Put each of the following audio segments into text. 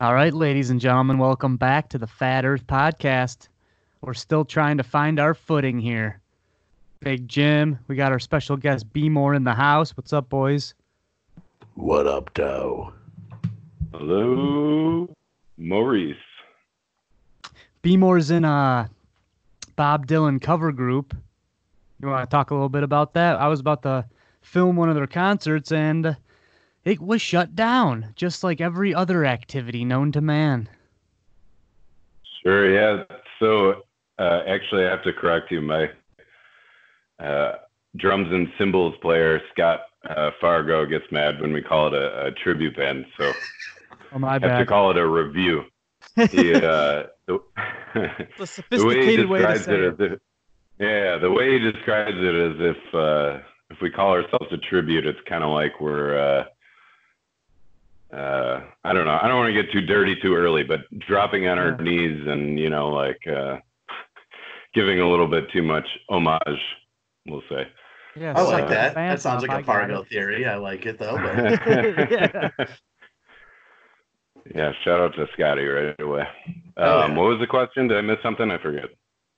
All right, ladies and gentlemen, welcome back to the Fat Earth Podcast. We're still trying to find our footing here. Big Jim, we got our special guest B-More in the house. What's up, boys? What up, Doe? Hello, Maurice. B-More's in a Bob Dylan cover group. You want to talk a little bit about that? I was about to film one of their concerts, and it was shut down, just like every other activity known to man. Sure, yeah. So, actually, I have to correct you. My drums and cymbals player, Scott Fargo, gets mad when we call it a tribute band. So, Oh, my I have bad. to call it a review. The It's a way he sophisticated way to describes say it is the way he describes it is if we call ourselves a tribute, it's kind of like we're I don't know. I don't want to get too dirty too early, but dropping on our knees and, giving a little bit too much homage, we'll say. Yeah, I like suck that. the That pants sounds off, like I a got Fargo it. theory. I like it, though. But Yeah. Yeah, shout out to Scotty right away. yeah. What was the question? Did I miss something? I forget.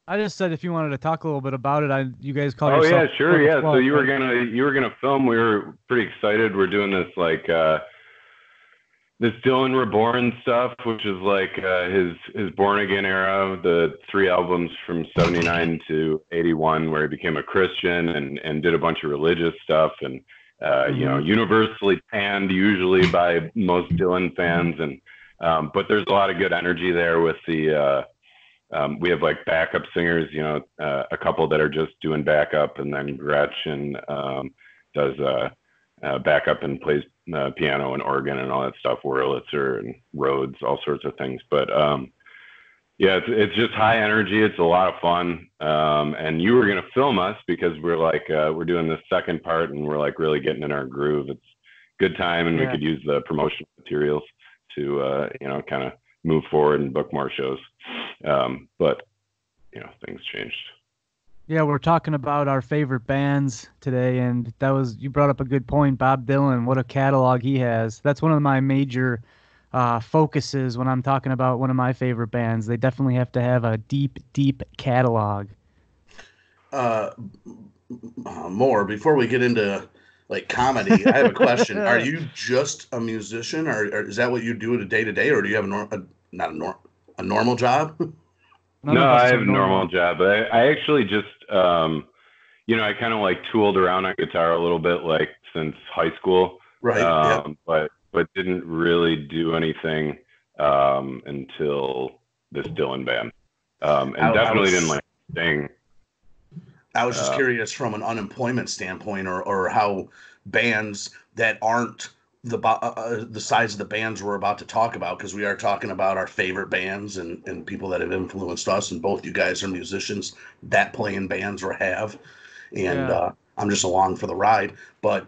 I just said if you wanted to talk a little bit about it, you guys call Oh yourself. yeah, sure, yeah. So you were right? gonna film. We were pretty excited. We're doing this this Dylan Reborn stuff, which is like his Born Again era, the 3 albums from 79 to 81, where he became a Christian and did a bunch of religious stuff, and universally panned usually by most Dylan fans, and but there's a lot of good energy there with the we have like backup singers, a couple that are just doing backup, and then Gretchen does backup and plays piano and organ and all that stuff, Wurlitzer and Rhodes, all sorts of things. But yeah, it's just high energy. It's a lot of fun. And you were going to film us because we're like, we're doing this second part and we're like really getting in our groove. It's good time, and we could use the promotional materials to, kind of move forward and book more shows. But, things changed. Yeah, we're talking about our favorite bands today, and you brought up a good point. Bob Dylan, what a catalog he has. That's one of my major focuses when I'm talking about one of my favorite bands. They definitely have to have a deep, deep catalog. More before we get into like comedy, I have a question. Are you just a musician, or is that what you do day to day, or do you have a normal job? None of No, us I are have a normal job. I actually just, I kind of like tooled around on guitar a little bit, like since high school. Right. Yep. But didn't really do anything until this Dylan band. And definitely didn't like sing. I was just curious from an unemployment standpoint, or how bands that aren't the size of the bands we're about to talk about, because we are talking about our favorite bands and people that have influenced us, and both you guys are musicians that play in bands or have, and I'm just along for the ride. But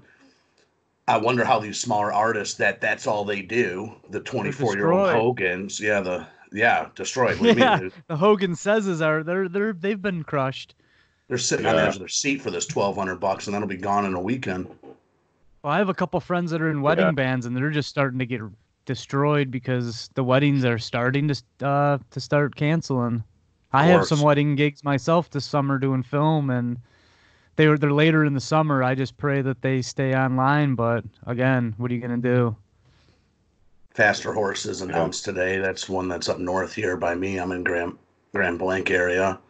I wonder how these smaller artists that's all they do, the 24-year-old Hogans, destroyed. What do you mean? The Hogan Sezes they've been crushed. They're sitting on the edge of their seat for this $1,200, and that'll be gone in a weekend. Well, I have a couple friends that are in wedding bands, and they're just starting to get destroyed because the weddings are starting to start canceling. I have some wedding gigs myself this summer doing film, and they're later in the summer. I just pray that they stay online, but again, what are you gonna do? Faster Horses announced today. That's one that's up north here by me. I'm in Grand Blanc area,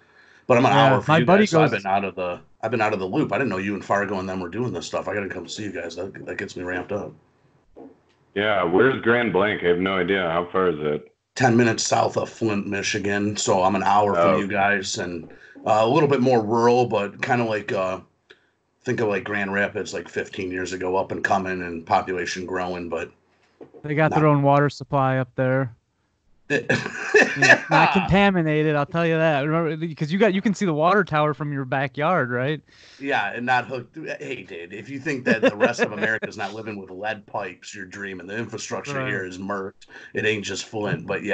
but I'm an hour from you guys. So I've been out of the loop. I didn't know you and Fargo and them were doing this stuff. I got to come see you guys. That gets me ramped up. Yeah, where's Grand Blanc? I have no idea. How far is it? 10 minutes south of Flint, Michigan. So I'm an hour from you guys, and a little bit more rural, but kind of like think of like Grand Rapids, like 15 years ago, up and coming and population growing. But they got their own water supply up there. Not contaminated, I'll tell you that. Remember, because you can see the water tower from your backyard, right? Yeah, and not hooked. Hey, dude, if you think that the rest of America is not living with lead pipes, you're dreaming. The infrastructure here is murked. It ain't just Flint, but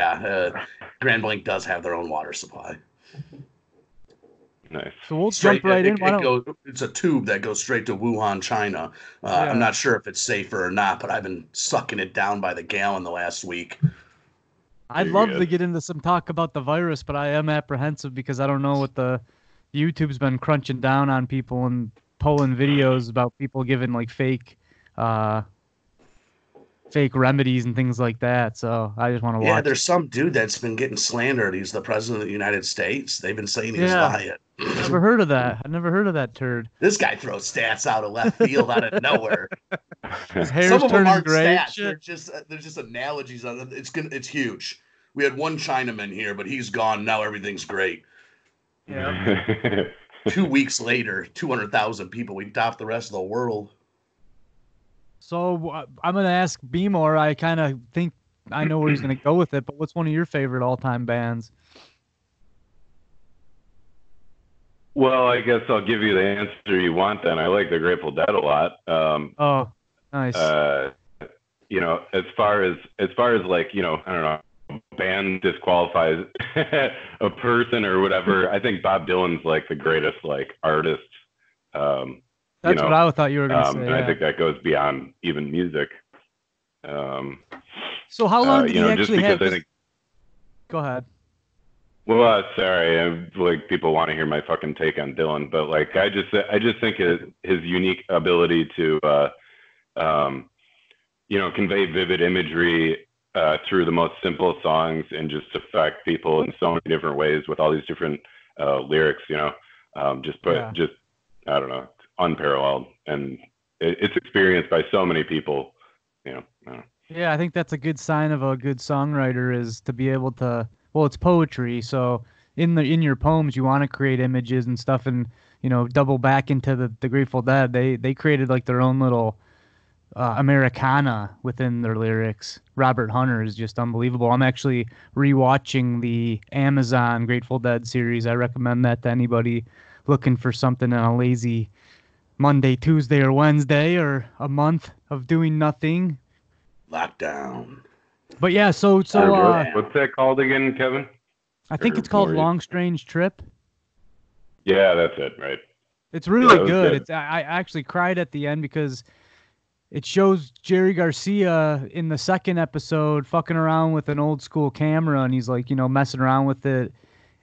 Grand Blanc does have their own water supply. Nice. So we'll jump right in. It's a tube that goes straight to Wuhan, China. I'm not sure if it's safer or not, but I've been sucking it down by the gallon the last week. I'd love to get into some talk about the virus, but I am apprehensive because I don't know what the YouTube's been crunching down on people and pulling videos about people giving like fake remedies and things like that. So I just want to watch. Yeah, there's some dude that's been getting slandered. He's the president of the United States. They've been saying he's lying. Never heard of that. I never heard of that turd. This guy throws stats out of left field out of nowhere. His hair's some of them aren't gray. stats. They're just analogies on it. It's huge. We had one Chinaman here, but he's gone. Now everything's great. Yeah. 2 weeks later, 200,000 people. We topped the rest of the world. So I'm going to ask B-More. I kind of think I know where he's going to go with it, but what's one of your favorite all-time bands? Well, I guess I'll give you the answer you want then. I like the Grateful Dead a lot. Oh, nice. You know, as far as like, you know, I don't know, band disqualifies a person or whatever. I think Bob Dylan's like the greatest like artist. That's what I thought you were going to say. And I think that goes beyond even music. So how long did he actually have? Go ahead. Well, sorry, like people want to hear my fucking take on Dylan, but like I just think his unique ability to you know, convey vivid imagery through the most simple songs and just affect people in so many different ways with all these different lyrics, you know, just I don't know, it's unparalleled, and it's experienced by so many people, you know. Yeah, I think that's a good sign of a good songwriter is to be able to. Well, it's poetry, so in your poems you want to create images and stuff, and you know, double back into the Grateful Dead. They created like their own little Americana within their lyrics. Robert Hunter is just unbelievable. I'm actually rewatching the Amazon Grateful Dead series. I recommend that to anybody looking for something on a lazy Monday, Tuesday, or Wednesday, or a month of doing nothing. Lockdown. But yeah, so what's that called again, Kevin? I think it's called Long Strange Trip. Yeah, that's it, right? It's really good. I actually cried at the end because it shows Jerry Garcia in the second episode fucking around with an old school camera, and he's like, you know, messing around with it,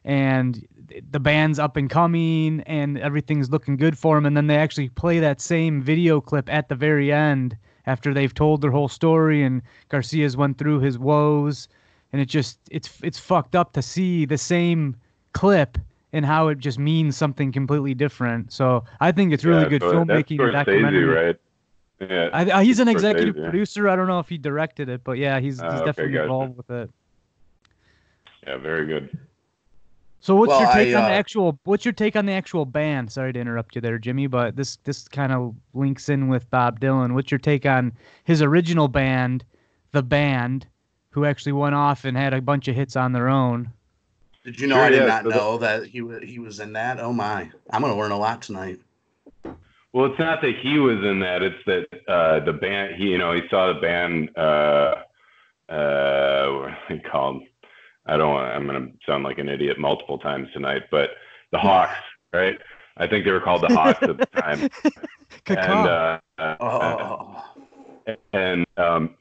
and the band's up and coming, and everything's looking good for him, and then they actually play that same video clip at the very end after they've told their whole story and Garcia's went through his woes, and it's fucked up to see the same clip and how it just means something completely different. So I think it's really good filmmaking. That's documentary, right? Yeah. He's an executive producer. I don't know if he directed it, but yeah, he's definitely involved with it. Yeah, very good. So what's your take on the actual band? Sorry to interrupt you there, Jimmy, but this kind of links in with Bob Dylan. What's your take on his original band, The Band, who actually went off and had a bunch of hits on their own? Did you know? I did not know that he was in that. Oh my, I'm gonna learn a lot tonight. Well, it's not that he was in that; it's that the band. He saw the band. What are they called? I'm going to sound like an idiot multiple times tonight, but the Hawks, right? I think they were called the Hawks at the time.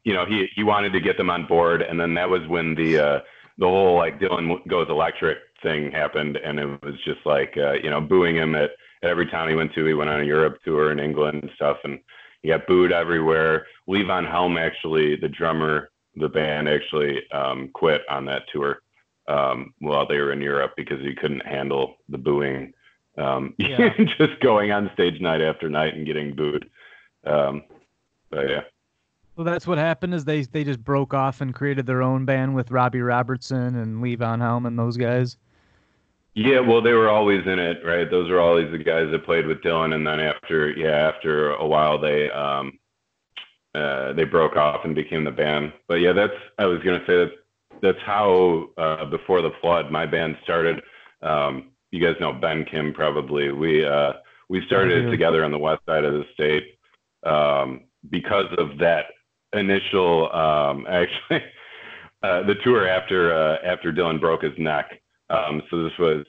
You know, he wanted to get them on board. And then that was when the whole like Dylan Goes Electric thing happened. And it was just like, you know, booing him at every town he went to. He went on a Europe tour in England and stuff. And he got booed everywhere. Lee Von Helm, actually, the drummer, the band actually quit on that tour while they were in Europe because he couldn't handle the booing, just going on stage night after night and getting booed. But yeah. Well, that's what happened is they just broke off and created their own band with Robbie Robertson and Lee Von Helm and those guys. Yeah, well, they were always in it, right? Those were always the guys that played with Dylan, and then after a while they broke off and became the band. But yeah, I was gonna say that's how Before the Flood, my band started. You guys know Ben Kim probably. We started together on the west side of the state because of that initial actually the tour after Dylan broke his neck. So this was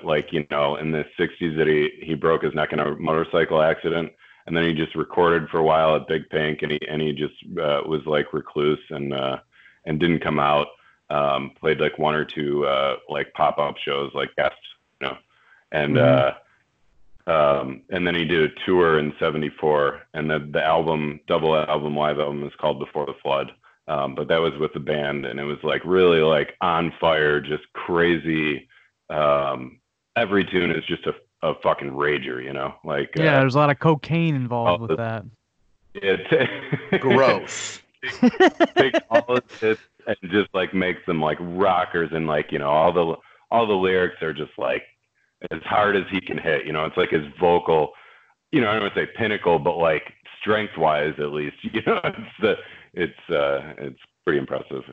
like, you know, in the 60s that he broke his neck in a motorcycle accident. And then he just recorded for a while at Big Pink, and he just was like recluse and didn't come out. played like one or two like pop-up shows, like guests, you know, and and then he did a tour in '74, and the album, live album, is called Before the Flood. But that was with the band, and it was like really like on fire, just crazy. Every tune is just a fucking rager, you know, like there's a lot of cocaine involved with that. It's gross. Takes all of it and just like makes them like rockers, and like, you know, all the lyrics are just like as hard as he can hit, you know. It's like his vocal, you know, I don't want to say pinnacle, but like strength wise at least, you know, it's pretty impressive.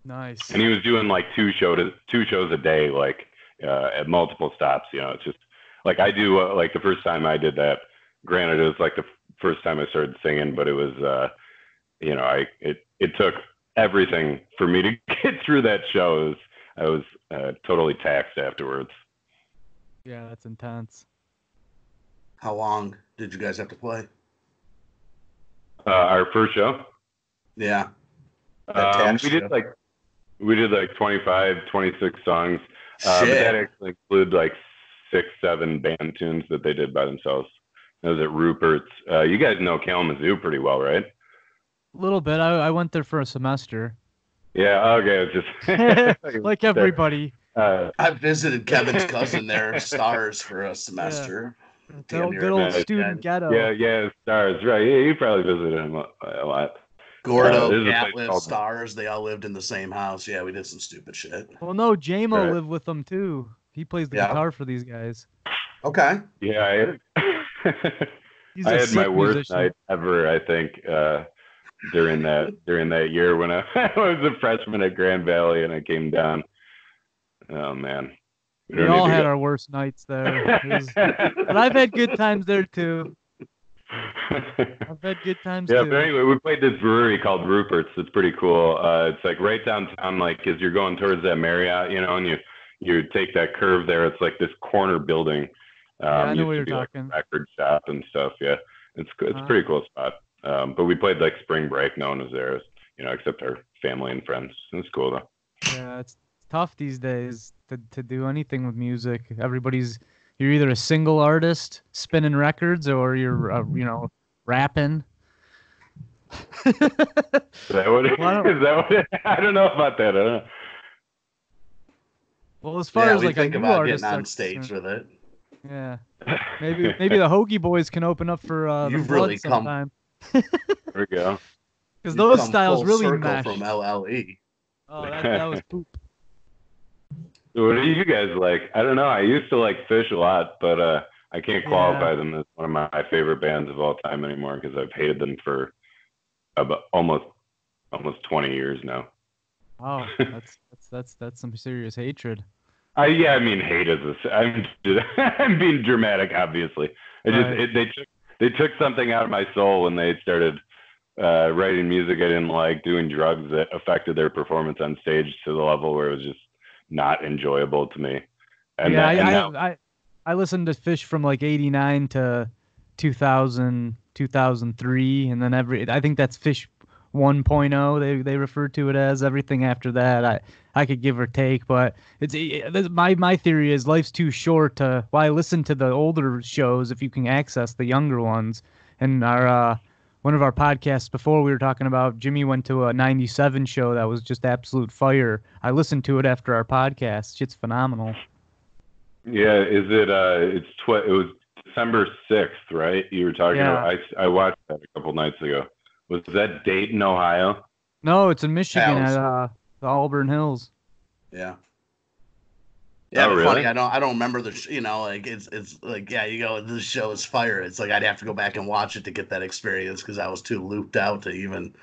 Nice. And he was doing like two shows a day, like at multiple stops, you know. It's just like I do like the first time I did that, granted it was like the first time I started singing, but it was you know, it took everything for me to get through that show. I was totally taxed afterwards. Yeah, that's intense. How long did you guys have to play? Our first show? Yeah. We did like 25, 26 songs. But that actually included like 6, 7 band tunes that they did by themselves. It was at Rupert's. You guys know Kalamazoo pretty well, right? A little bit. I went there for a semester. Yeah, okay. It's just like everybody. I visited Kevin's cousin there, Stars, for a semester. Yeah. Good old student ghetto. Yeah, Stars, right. Yeah, you probably visited him a lot. Gordo, Catlin, Stars, they all lived in the same house. Yeah, we did some stupid shit. Well, no, JMO lived with them too. He plays the guitar for these guys. Okay. Yeah, I had my worst night ever, I think, during that year when I was a freshman at Grand Valley and I came down. Oh man. We all had our worst nights there. But I've had good times there too. I've had good times too. But anyway, we played this brewery called Rupert's. It's pretty cool. It's like right downtown, like as you're going towards that Marriott, you know, and you take that curve there. It's like this corner building. I know what you're talking. Like a record shop and stuff. Yeah, it's a pretty cool spot. But we played like spring break. No one was there, you know, except our family and friends. It's cool though. Yeah, it's tough these days to do anything with music. You're either a single artist spinning records or you're you know, rapping. Is that what I don't know about that. I don't know. Well, as far as like think a new about artist getting on stage with it. Yeah, maybe the Hoagie Boys can open up for the Blood sometime. There we go. Because those styles really mesh. From LLE. Oh, that was poop. So what do you guys like? I don't know. I used to like Fish a lot, but I can't qualify them as one of my favorite bands of all time anymore because I've hated them for about almost 20 years now. Oh, that's some serious hatred. I mean, hate is I'm being dramatic, obviously. They took something out of my soul when they started writing music I didn't like, doing drugs that affected their performance on stage to the level where it was just not enjoyable to me. And I listened to Fish from like 89 to 2000, 2003, and then I think that's Fish 1.0 they refer to it as. Everything after that I could give or take, but it's my theory is life's too short to why listen to the older shows if you can access the younger ones. And our one of our podcasts before, we were talking about Jimmy went to a 97 show that was just absolute fire. I listened to it after our podcast. Shit's phenomenal. Yeah, it was December 6th, right? You were talking about. I watched that a couple nights ago. Was that Dayton, Ohio? No, it's in Michigan at the Auburn Hills. Yeah. Yeah, really? Funny. I don't remember like it's like, yeah, you go, this show is fire. It's like I'd have to go back and watch it to get that experience because I was too looped out to even,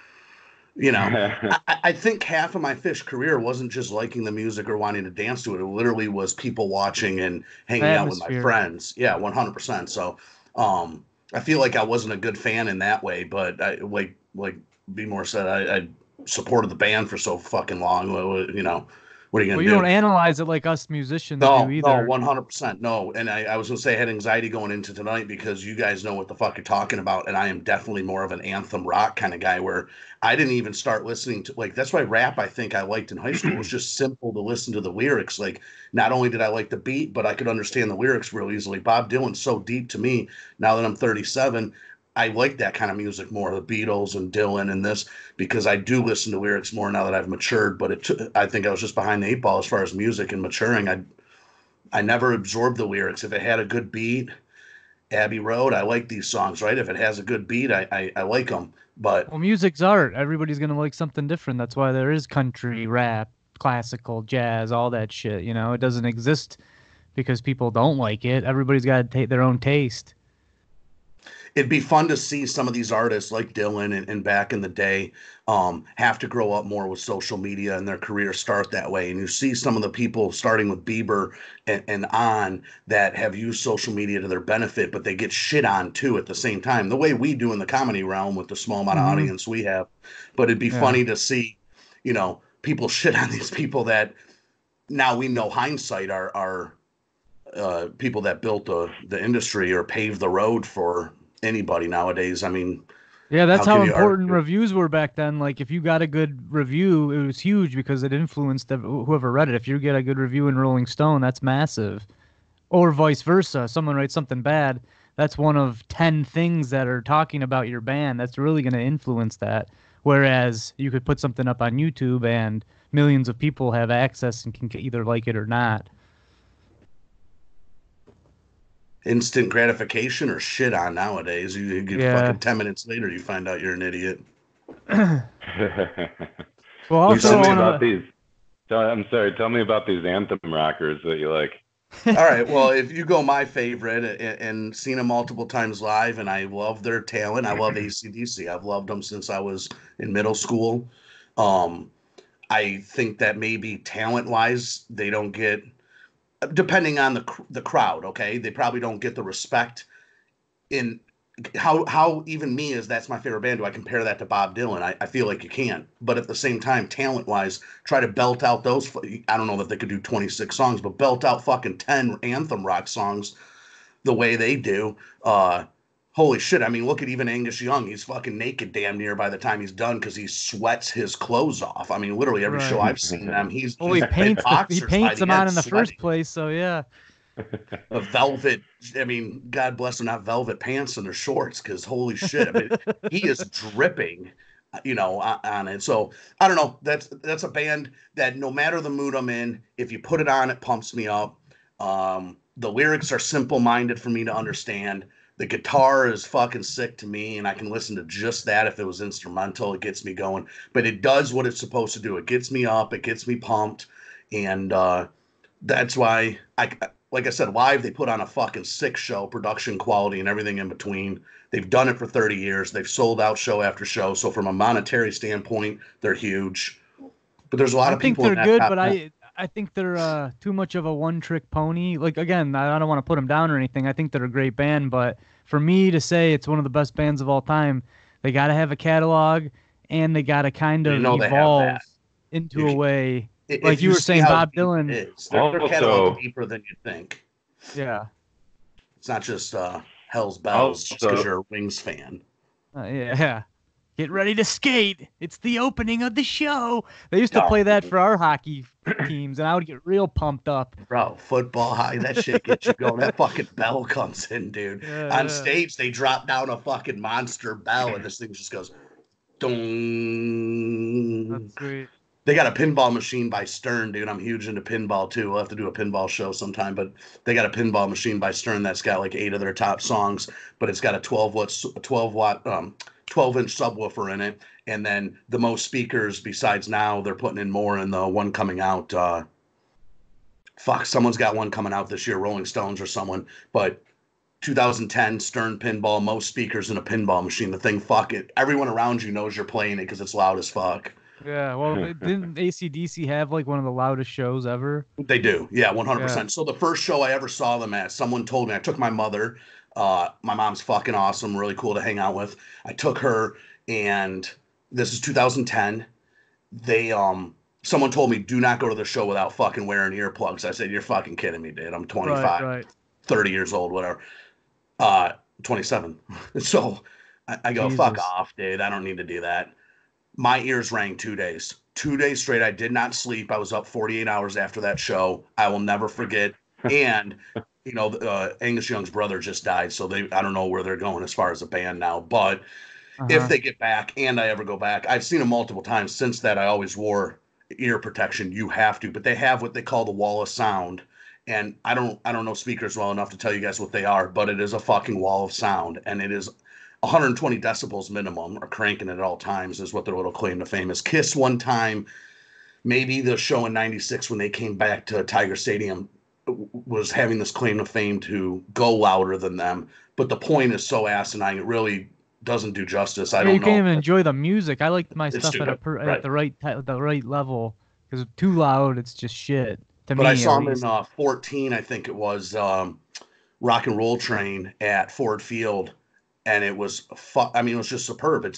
you know. I think half of my Fish career wasn't just liking the music or wanting to dance to it. It literally was people watching and hanging out with my friends. Yeah, 100%. So, I feel like I wasn't a good fan in that way, but I like B-More said, I supported the band for so fucking long. You know, What are you Well, gonna you do? don't analyze it like us musicians No, do no, either. 100% no. And I was gonna say I had anxiety going into tonight because you guys know what the fuck you're talking about, and I am definitely more of an anthem rock kind of guy where I didn't even start listening to like that's why rap I think I liked in high school. It was just simple to listen to the lyrics. Like not only did I like the beat, but I could understand the lyrics real easily. Bob Dylan's so deep to me now that I'm 37. I like that kind of music more, the Beatles and Dylan and this, because I do listen to lyrics more now that I've matured. But I think I was just behind the eight ball as far as music and maturing. I never absorbed the lyrics. If it had a good beat, Abbey Road, I like these songs, right? If it has a good beat, I like them. But Well, music's art. Everybody's gonna like something different. That's why there is country, rap, classical, jazz, all that shit. You know, it doesn't exist because people don't like it. Everybody's got to take their own taste. it'd be fun to see some of these artists like Dylan and back in the day have to grow up more with social media and their career start that way. And you see some of the people starting with Bieber and on that have used social media to their benefit, but they get shit on too at the same time, the way we do in the comedy realm with the small amount of Hmm. audience we have. But it'd be Yeah. funny to see, people shit on these people that now we know hindsight are people that built the industry or paved the road for anybody nowadays. I mean, Yeah, that's how how can you important argue? reviews were back then. Like, if you got a good review, it was huge because it influenced whoever read it. If you get a good review in Rolling Stone, that's massive. Or vice versa. Someone writes something bad, that's one of 10 things that are talking about your band. That's really going to influence that. Whereas you could put something up on YouTube and millions of people have access and can either like it or not. Instant gratification or shit on nowadays. You get Yeah. fucking 10 minutes later, you find out you're an idiot. Well, You also Tell sit me one there. about of these. I'm sorry. Tell me about these anthem rockers that you like. All the right. Well, if you go my favorite and seen them multiple times live, and I love their talent. I love AC/DC. I've loved them since I was in middle school. Um, I think that maybe talent wise, they don't get, depending on the crowd. Okay, they probably don't get the respect in how even me as that's my favorite band, do I compare that to Bob Dylan? I feel like you can, but at the same time, talent wise, try to belt out those. I don't know that they could do 26 songs, but belt out fucking 10 anthem rock songs the way they do. Holy shit! I mean, look at even Angus Young. He's fucking naked damn near by the time he's done because he sweats his clothes off. I mean, literally every show right. I've seen them, he's Well, he's in he boxers by paints the them on end, in the first sweating. place. So yeah. A velvet. I mean, God bless them, not velvet pants and their shorts, because holy shit! I mean, he is dripping, on it. So I don't know. That's a band that no matter the mood I'm in, if you put it on, it pumps me up. The lyrics are simple-minded for me to understand. The guitar is fucking sick to me, and I can listen to just that if it was instrumental. It gets me going, but it does what it's supposed to do. It gets me up. It gets me pumped, and that's why like I said, live they put on a fucking sick show, production quality and everything in between. They've done it for 30 years. They've sold out show after show. So from a monetary standpoint, they're huge. But there's a lot I of think people in they're that good, top but 10. I think they're too much of a one-trick pony. Like again, I don't want to put them down or anything. I think they're a great band, but for me to say it's one of the best bands of all time, they got to have a catalog and they got to kind You of know they have evolve that. into You a can, way like if you you were see saying how Bob deep it Dylan. is, their catalog's Also, deeper than you think. Yeah. It's not just Hell's Bells just because also, you're a Wings fan. Yeah. Get ready to skate. It's the opening of the show. They used to Oh, play that for our hockey teams and I would get real pumped up. bro, football high, that shit gets you going. That fucking bell comes in, dude. Yeah, On yeah. stage, they drop down a fucking monster bell, and this thing just goes, dong. That's sweet. They got a pinball machine by Stern, dude. I'm huge into pinball too. We'll have to do a pinball show sometime, but they got a pinball machine by Stern that's got like 8 of their top songs, but it's got a 12-inch subwoofer in it, and then the most speakers besides now they're putting in more in the one coming out. Fuck, someone's got one coming out this year, Rolling Stones or someone, but 2010 Stern pinball, most speakers in a pinball machine. The thing, fuck it. Everyone around you knows you're playing it because it's loud as fuck. Yeah, well, didn't AC/DC have like one of the loudest shows ever? They do. Yeah, Yeah. 100%. So the first show I ever saw them at, someone told me, I took my mother. My mom's fucking awesome, really cool to hang out with. I took her, and this is 2010. They someone told me, do not go to the show without fucking wearing earplugs. I said, you're fucking kidding me, dude. I'm 25, Right. 30 years old, whatever. 27. So I go, fuck Jesus. off, dude. I don't need to do that. My ears rang 2 days. 2 days straight. I did not sleep. I was up 48 hours after that show. I will never forget. And, Angus Young's brother just died. So I don't know where they're going as far as a band now. But if they get back and I ever go back, I've seen them multiple times. Since that, I always wore ear protection. You have to. But they have what they call the wall of sound. And I don't know speakers well enough to tell you guys what they are, but it is a fucking wall of sound. And it is 120 decibels minimum, or cranking it at all times, is what their little claim to fame is. Kiss one time, maybe the show in '96 when they came back to Tiger Stadium, was having this claim to fame to go louder than them. But the point is so asinine, it really doesn't do justice. I don't know. You can't even enjoy the music. I like my stuff stupid. at the right level, because too loud, it's just shit. But I saw him in 14, I think it was, Rock and Roll Train at Ford Field. And it was, it was just superb.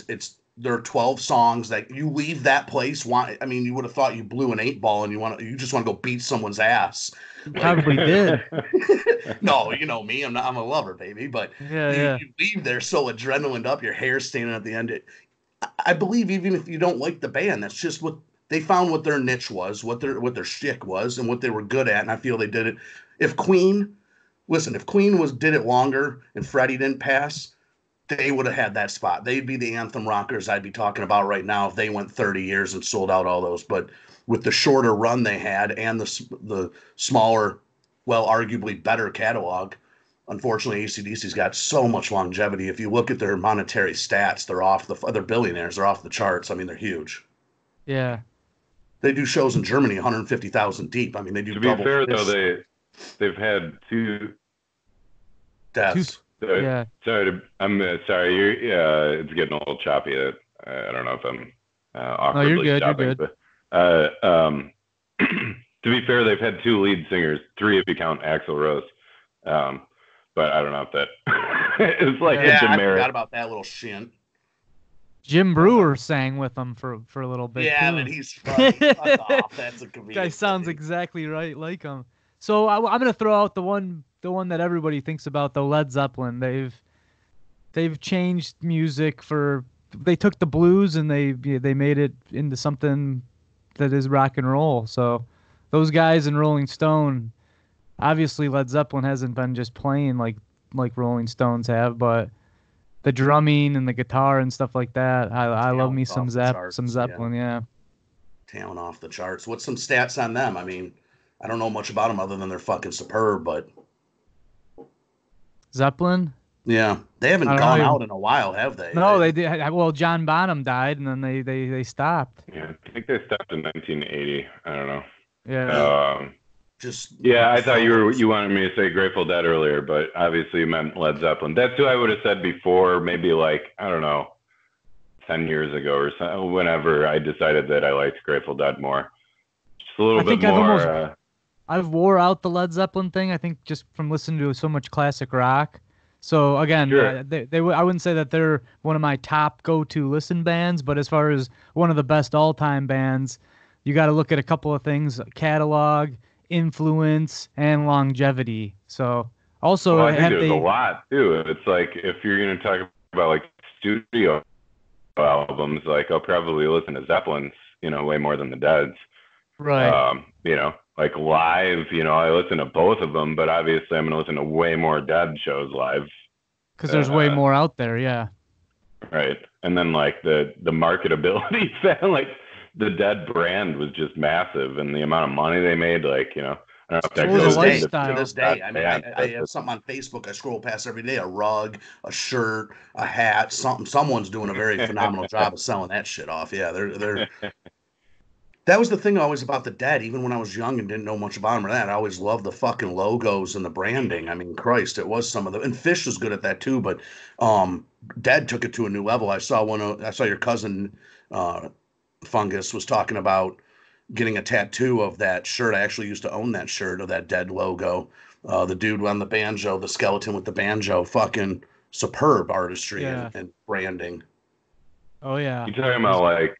There are 12 songs that you leave that place. You would have thought you blew an 8-ball and you just want to go beat someone's ass. You probably did. No, you know me. I'm a lover, baby. But you leave there so adrenaline up, your hair's standing at the end. I believe even if you don't like the band, that's just what they found, what their niche was, what their shtick was, and what they were good at. And I feel they did it. If Queen did it longer and Freddie didn't pass, they would have had that spot. They'd be the anthem rockers I'd be talking about right now if they went 30 years and sold out all those. But with the shorter run they had and the smaller, well, arguably better catalog, unfortunately, AC/DC's got so much longevity. If you look at their monetary stats, they're billionaires. They're off the charts. I mean, they're huge. Yeah. They do shows in Germany 150,000 deep. I mean, they do. To be fair, though, they've had two deaths. I'm sorry. It's getting a little choppy. I don't know if I'm awkwardly you're good. stopping. You're good. But, to be fair, they've had 2 lead singers, 3 if you count Axl Rose. But I don't know if that is like a demerit. I forgot about that little shint. Jim Brewer sang with them for a little bit. Yeah, too. but he's funny. Fuck off. That's a comedian. Guy sounds exactly right like him. So I'm gonna throw out the one that everybody thinks about, though. Led Zeppelin. They've changed music they took the blues and they made it into something that is rock and roll. So those guys in Rolling Stone, obviously Led Zeppelin hasn't been just playing like Rolling Stones have, but the drumming and the guitar and stuff like that. I love me some Zeppelin, yeah. Talent off the charts. What's some stats on them? I mean, I don't know much about them other than they're fucking superb, but Zeppelin? Yeah. They haven't gone out in a while, have they? No, they did. Well, John Bonham died, and then they stopped. Yeah, I think they stopped in 1980. I don't know. Yeah. I thought you wanted me to say Grateful Dead earlier, but obviously you meant Led Zeppelin. That's who I would have said before, maybe like, I don't know, 10 years ago or so, whenever I decided that I liked Grateful Dead more. Just a little bit more. I've wore out the Led Zeppelin thing, I think, just from listening to so much classic rock. So again, sure. I wouldn't say that they're one of my top go-to listen bands, but as far as one of the best all-time bands, you got to look at a couple of things: catalog, influence, and longevity. So also, I think there's a lot too. It's like if you're going to talk about like studio albums, like I'll probably listen to Zeppelin's, way more than the Dead's. Right. Like live, I listen to both of them, but obviously I'm going to listen to way more Dead shows live. Because there's way more out there, yeah. Right. And then like the marketability, like the Dead brand was just massive, and the amount of money they made, like, I don't know if that goes to this day. I mean, I have something on Facebook I scroll past every day: a rug, a shirt, a hat, something. Someone's doing a very phenomenal job of selling that shit off. Yeah, they're. That was the thing always about the Dead. Even when I was young and didn't know much about them or that, I always loved the fucking logos and the branding. I mean, Christ, it was some of them. And Fish was good at that too, but Dead took it to a new level. I saw your cousin Fungus was talking about getting a tattoo of that shirt. I actually used to own that shirt of that Dead logo. The dude on the banjo, the skeleton with the banjo, fucking superb artistry and branding. Oh yeah. You talking about like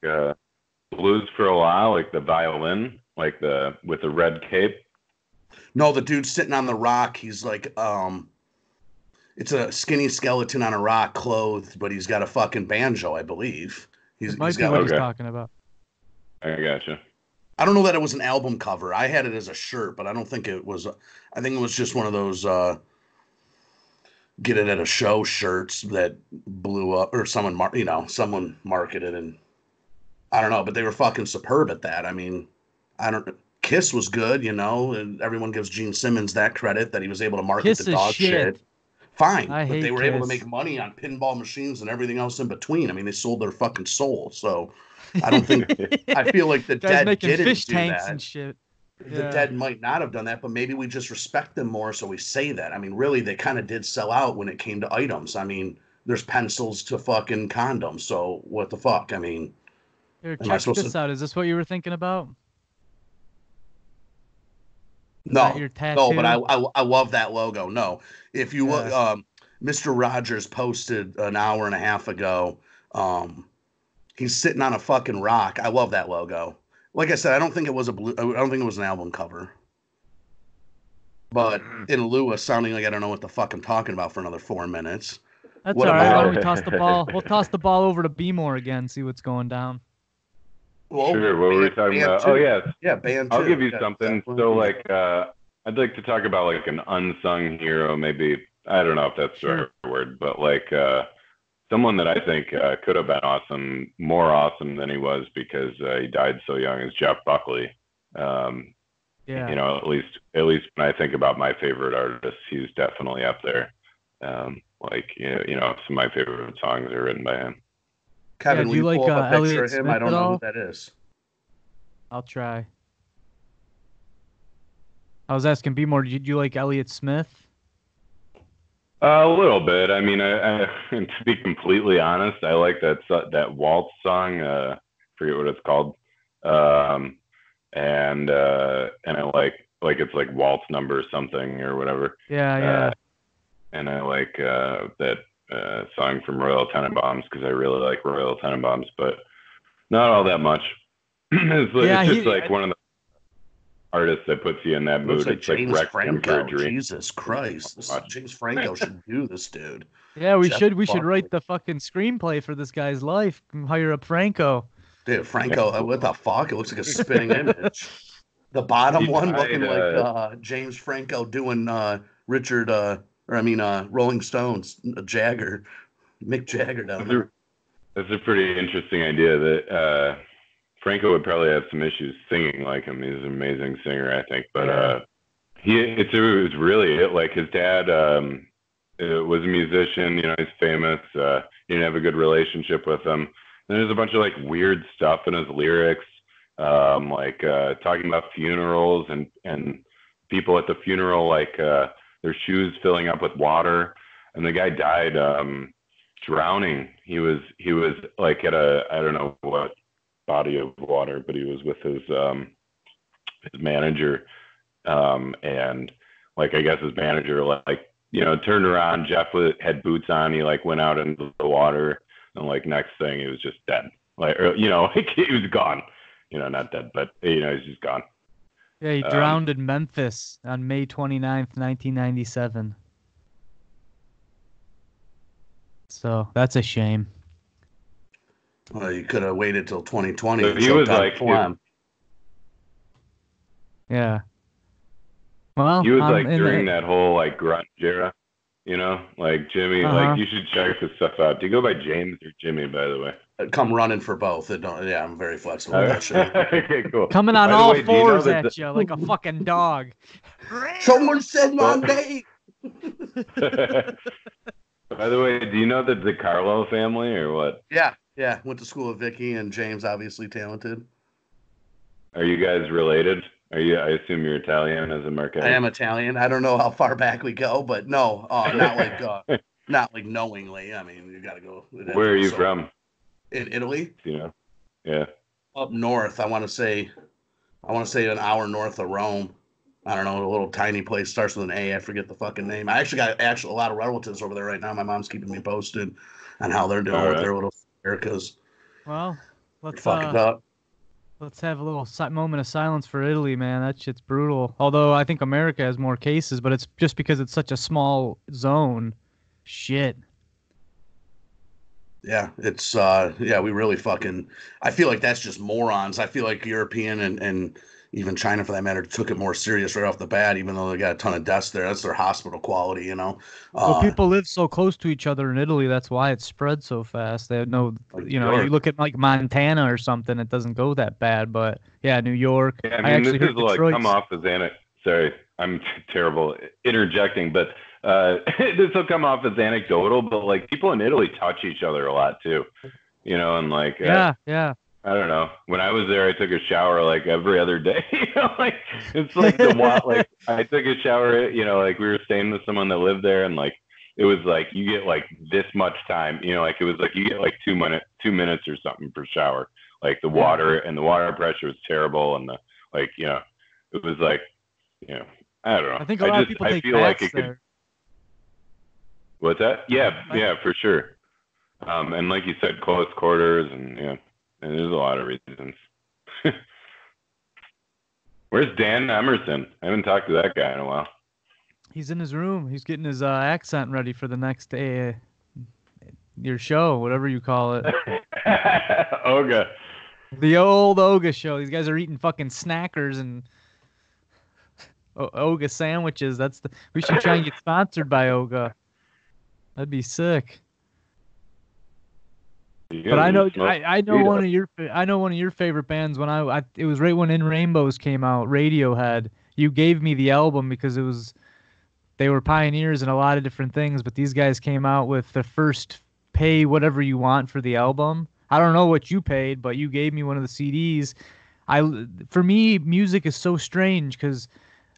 blues for a while, like the violin, like with the red cape? No, the dude's sitting on the rock. He's like, it's a skinny skeleton on a rock, clothed, but he's got a fucking banjo, I believe. It might He's be got what like, he's talking about. I gotcha. I don't know that it was an album cover. I had it as a shirt, but I don't think it was. I think it was just one of those get it at a show shirts that blew up, or someone marketed, and I don't know, but they were fucking superb at that. I mean, I don't. Kiss was good, and everyone gives Gene Simmons that credit that he was able to market Kiss the is dog shit. Fine, I but hate they were able to Kiss. make money on pinball machines and everything else in between. I mean, they sold their fucking soul. So I don't think. I feel like the Guys Dead making didn't fish do tanks that. and shit. The Yeah. Dead might not have done that, but maybe we just respect them more, so we say that. I mean, really, they kind of did sell out when it came to items. I mean, there's pencils to fucking condoms. So what the fuck? I mean, Here, am I check supposed this to? out. Is this what you were thinking about? Is that No, your no, but tattoo? I love that logo. No, if you look, Yeah. Mr. Rogers posted an hour and a half ago. Um, he's sitting on a fucking rock. I love that logo. Like I said, I don't think it was I don't think it was an album cover. But in lieu of sounding like I don't know what the fuck I'm talking about for another 4 minutes. That's What all right. Why about? don't we toss the ball? We'll toss the ball over to B-more again, see what's going down. Well, Sure. What were we talking about? two. Oh, yes. Yeah, band I'll two. give you Yeah, something. definitely. So, like, I'd like to talk about like an unsung hero. Maybe I don't know if that's the right word, but like someone that I think could have been awesome, more awesome than he was because he died so young, is Jeff Buckley. Yeah. At least when I think about my favorite artists, he's definitely up there. Some of my favorite songs are written by him. Kevin, do will you you like pull up a picture Elliott of him? Smith I don't at know all? who that is. I'll try. I was asking B-more, did you like Elliott Smith? A little bit. I mean, I to be completely honest, I like that waltz song. Forget what it's called. And I like it's like waltz number something or whatever. Yeah. And I like that song from Royal Tenenbaums because I really like Royal Tenenbaums, but not all that much. It's just like one of the artists that puts you in that mood. Like it's James like Franco. Jesus Christ, James Franco should do this, dude. Yeah, we should write the fucking screenplay for this guy's life. Hire up Franco. Dude, Franco, what the fuck? It looks like a spinning image. The bottom one looking like James Franco doing Rolling Stones, Jagger, Mick Jagger down there. That's a pretty interesting idea that Franco would probably have some issues singing like him. He's an amazing singer, I think. But it was really like his dad was a musician. He's famous. He didn't have a good relationship with him. And there's a bunch of like weird stuff in his lyrics, talking about funerals and people at the funeral, like their shoes filling up with water. And the guy died drowning. He was like at I don't know what body of water, but he was with his manager, and like I guess his manager turned around. Jeff had boots on. He like went out into the water, and like next thing he was just dead. He was gone. Not dead, but he's just gone. Yeah, he drowned in Memphis on May 29th, 1997. So that's a shame. Well, you could have waited till 2020. So he was like, yeah. Well, he was like during that whole like grunge era, like Jimmy. Like you should check this stuff out. Do you go by James or Jimmy, by the way? Come running for both. I'm very flexible. That shit. Okay, cool. Coming on all fours at you like a fucking dog. Someone said my name. By the way, do you know the DiCarlo family or what? Yeah. Went to school with Vicky and James, obviously talented. Are you guys related? I assume you're Italian as a Marquez. I am Italian. I don't know how far back we go, but no, not like knowingly. I mean, you got to go. Where are you from? In Italy. Yeah. Up north. I want to say an hour north of Rome. I don't know, a little tiny place, starts with an A. I forget the fucking name. I actually got a lot of relatives over there right now. My mom's keeping me posted on how they're doing with their little Americas. Well, let's fuck it up. Let's have a little moment of silence for Italy, man. That shit's brutal. Although I think America has more cases, but it's just because it's such a small zone. Shit. Yeah, it's we really fucking. I feel like that's just morons. I feel like European and even China, for that matter, took it more serious right off the bat, even though they got a ton of deaths there. That's their hospital quality, you know. Well, people live so close to each other in Italy. That's why it spread so fast. They have no, Like you know, York. you look at like Montana or something, it doesn't go that bad. But yeah, New York. Yeah, I I mean, actually this heard is like Detroit's. come off as Sorry, I'm terrible interjecting, but this will come off as anecdotal. But like people in Italy touch each other a lot too, you know, and like Yeah. I don't know. When I was there, I took a shower like every other day. You know, like it's like like I took a shower. You know, like we were staying with someone that lived there, and like it was like you get like this much time. You know, like it was like you get like 2 minutes or something per shower. Like the water pressure was terrible, and the like you know, it was like you know I don't know. I think a lot of people take feel like baths it could. there. What's that? Yeah, for sure. And like you said, close quarters, and yeah. And there's a lot of reasons. Where's Dan Emerson? I haven't talked to that guy in a while. He's in his room. He's getting his accent ready for the next your show, whatever you call it. Oga. The old Oga show. These guys are eating fucking snackers and Oga sandwiches. We should try and get sponsored by Oga. That'd be sick. But I know one of your favorite bands. When it was right when In Rainbows came out, Radiohead. You gave me the album because they were pioneers in a lot of different things. But these guys came out with the first pay whatever you want for the album. I don't know what you paid, but you gave me one of the CDs. For me, music is so strange because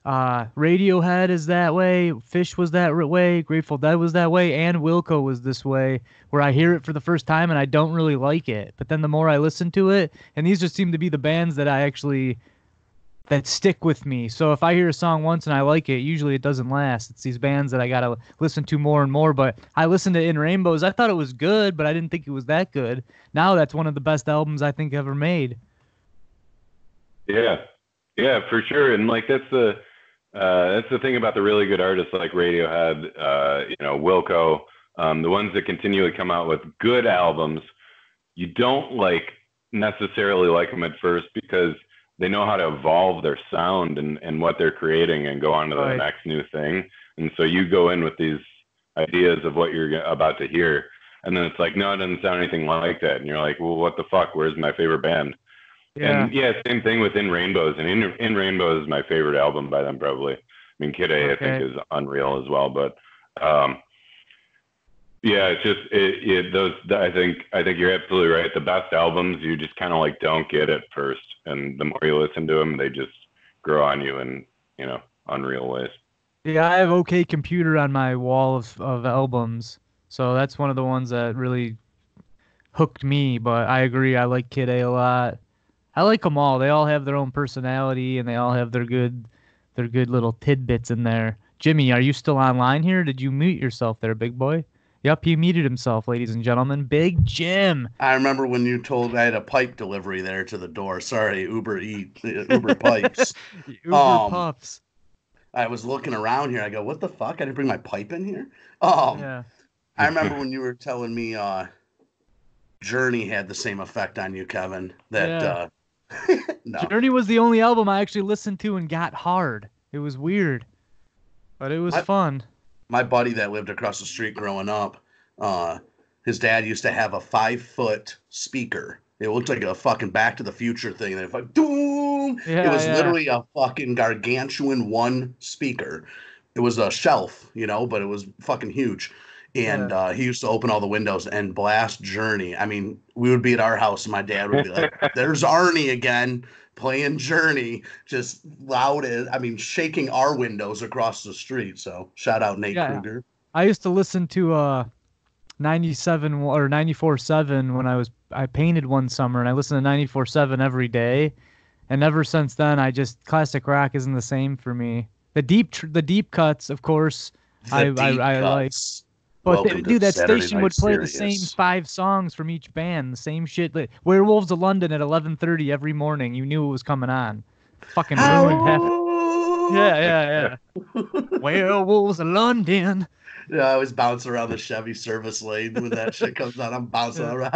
Radiohead is that way, Fish was that way, Grateful Dead was that way, and Wilco was this way, where I hear it for the first time and I don't really like it. But then the more I listen to it, and these just seem to be the bands that stick with me. So if I hear a song once and I like it, usually it doesn't last. It's these bands that I gotta listen to more and more. But I listened to In Rainbows. I thought it was good, but I didn't think it was that good. Now that's one of the best albums I think ever made. Yeah, for sure. And like that's the thing about the really good artists like Radiohead, you know, Wilco, the ones that continually come out with good albums. You don't necessarily like them at first because they know how to evolve their sound and what they're creating and go on to the next new thing. And so you go in with these ideas of what you're about to hear. And then it's like, no, it doesn't sound anything like that. And you're like, well, what the fuck? Where's my favorite band? Yeah. And yeah, same thing with In Rainbows. And In Rainbows is my favorite album by them, probably. I mean, Kid A, I think, is unreal as well. But yeah, it's just I think you're absolutely right. The best albums, you just kind of like don't get at first, and the more you listen to them, they just grow on you in unreal ways. Yeah, I have OK Computer on my wall of albums, so that's one of the ones that really hooked me. But I agree, I like Kid A lot. I like them all. They all have their own personality, and they all have their good little tidbits in there. Jimmy, are you still online here? Did you mute yourself there, big boy? Yep, he muted himself, ladies and gentlemen. Big Jim. I remember when you told I had a pipe delivery there to the door. Sorry, Uber Pipes. Uber Puffs. I was looking around here. I go, what the fuck? I didn't bring my pipe in here? Yeah. I remember when you were telling me Journey had the same effect on you, Kevin. No. Journey was the only album I actually listened to and got hard. It was weird, but it was fun. My buddy that lived across the street growing up, his dad used to have a 5-foot speaker. It looked like a fucking Back to the Future thing. It was like, doom! It was literally a fucking gargantuan one speaker. It was a shelf, but it was fucking huge. And he used to open all the windows and blast Journey. I mean, we would be at our house and my dad would be like, there's Arnie again playing Journey, just loud as, shaking our windows across the street. So shout out Nate Kruger. I used to listen to 97 or 94.7 when I painted one summer, and I listened to 94.7 every day. And ever since then, classic rock isn't the same for me. The deep cuts, of course, I like. But Welcome to dude, that Saturday station Night would play the same Serious. 5 songs from each band, the same shit. Like, Werewolves of London at 11:30 every morning. You knew it was coming on. Fucking ruined half. Yeah. Werewolves of London. Yeah, I always bounce around the Chevy service lane when that shit comes on. I'm bouncing Yeah.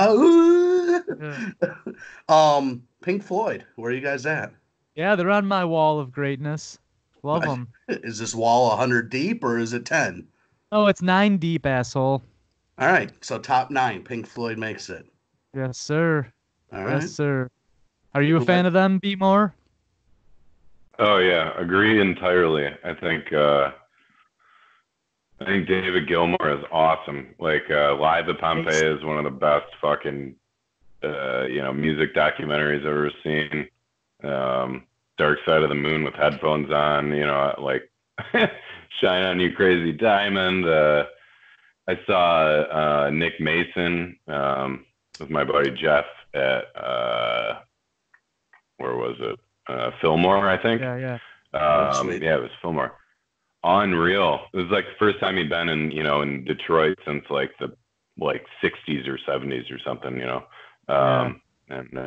around. Pink Floyd, where are you guys at? Yeah, they're on my wall of greatness. Love them. Is this wall 100 deep or is it 10? Oh, it's 9 deep, asshole. All right, so top 9, Pink Floyd makes it. Yes, sir. All right. Yes, sir. Are you a fan of them, B. Moore? Oh yeah, agree entirely. I think David Gilmour is awesome. Like Live at Pompeii is one of the best fucking music documentaries I've ever seen. Dark Side of the Moon with headphones on, like Shine On You Crazy Diamond. I saw Nick Mason with my buddy Jeff at where was it? Fillmore, I think. Yeah. Oh, yeah, it was Fillmore. Unreal. It was like the first time he'd been in Detroit since like the 60s or 70s or something, and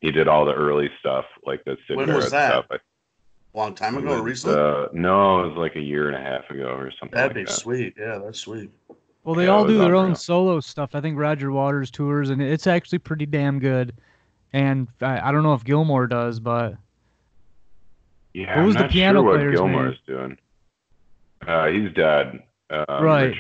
he did all the early stuff, like the Sid When was Barrett that? stuff. Long time ago or recently? No, it was like a year and a half ago or something. That'd like be that. sweet. Yeah, that's sweet. Well, they Yeah, all it was do their unreal. own solo stuff. I think Roger Waters tours, and it's actually pretty damn good. And I don't know if Gilmour does, but Yeah, Who was I'm the not piano sure what player's Gilmour's doing. He's dead. Right.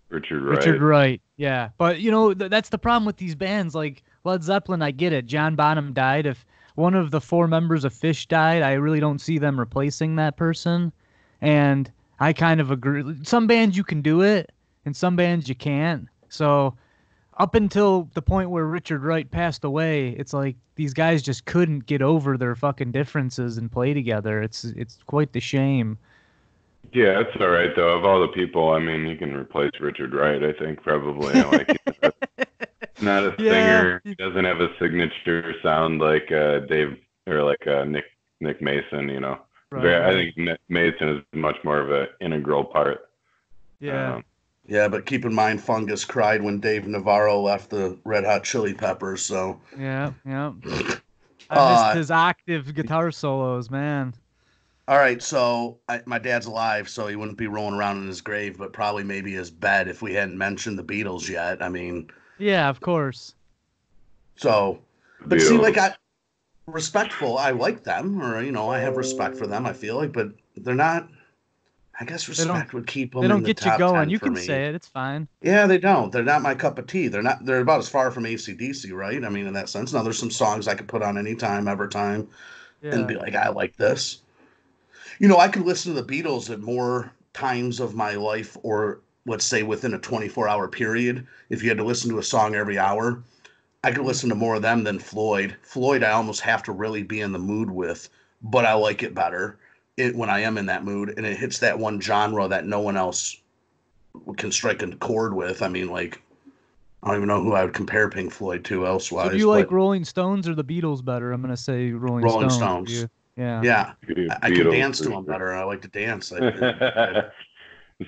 Richard Wright. Richard Wright, yeah. But, that's the problem with these bands. Like, Led Zeppelin, I get it. John Bonham died. If one of the 4 members of Phish died, I really don't see them replacing that person. And I kind of agree. Some bands you can do it, and some bands you can't. So up until the point where Richard Wright passed away, it's like these guys just couldn't get over their fucking differences and play together. It's quite the shame. Yeah, it's all right though. Of all the people, I mean, you can replace Richard Wright. I think probably. Like, he's not a singer. He doesn't have a signature sound like Dave or like Nick Mason. Right. I think Nick Mason is much more of an integral part. Yeah. Yeah, but keep in mind, Fungus cried when Dave Navarro left the Red Hot Chili Peppers. So Yeah. I missed his octave guitar solos, man. all right, so my dad's alive, so he wouldn't be rolling around in his grave, but probably maybe his bed if we hadn't mentioned the Beatles yet. I mean, Yeah, of course. so, but see, Beatles. like I like them, or I have respect for them. I feel like, but they're not. I guess respect would keep them. They don't in the get you top going. 10 You for can me. say it. It's fine. Yeah, they don't. They're not my cup of tea. They're not. They're about as far from AC/DC, right? I mean, in that sense. Now, there's some songs I could put on anytime, every time, and be like, I like this. I could listen to the Beatles at more times of my life, or let's say within a 24-hour period. If you had to listen to a song every hour, I could listen to more of them than Floyd. Floyd, I almost have to really be in the mood with, but I like it better when I am in that mood, and it hits that one genre that no one else can strike a chord with. I mean, like, I don't even know who I would compare Pink Floyd to elsewise. So do you like Rolling Stones or the Beatles better? I'm gonna say Rolling Stones. Yeah. Yeah, I can Beatles dance to for them sure. better. I like to dance. The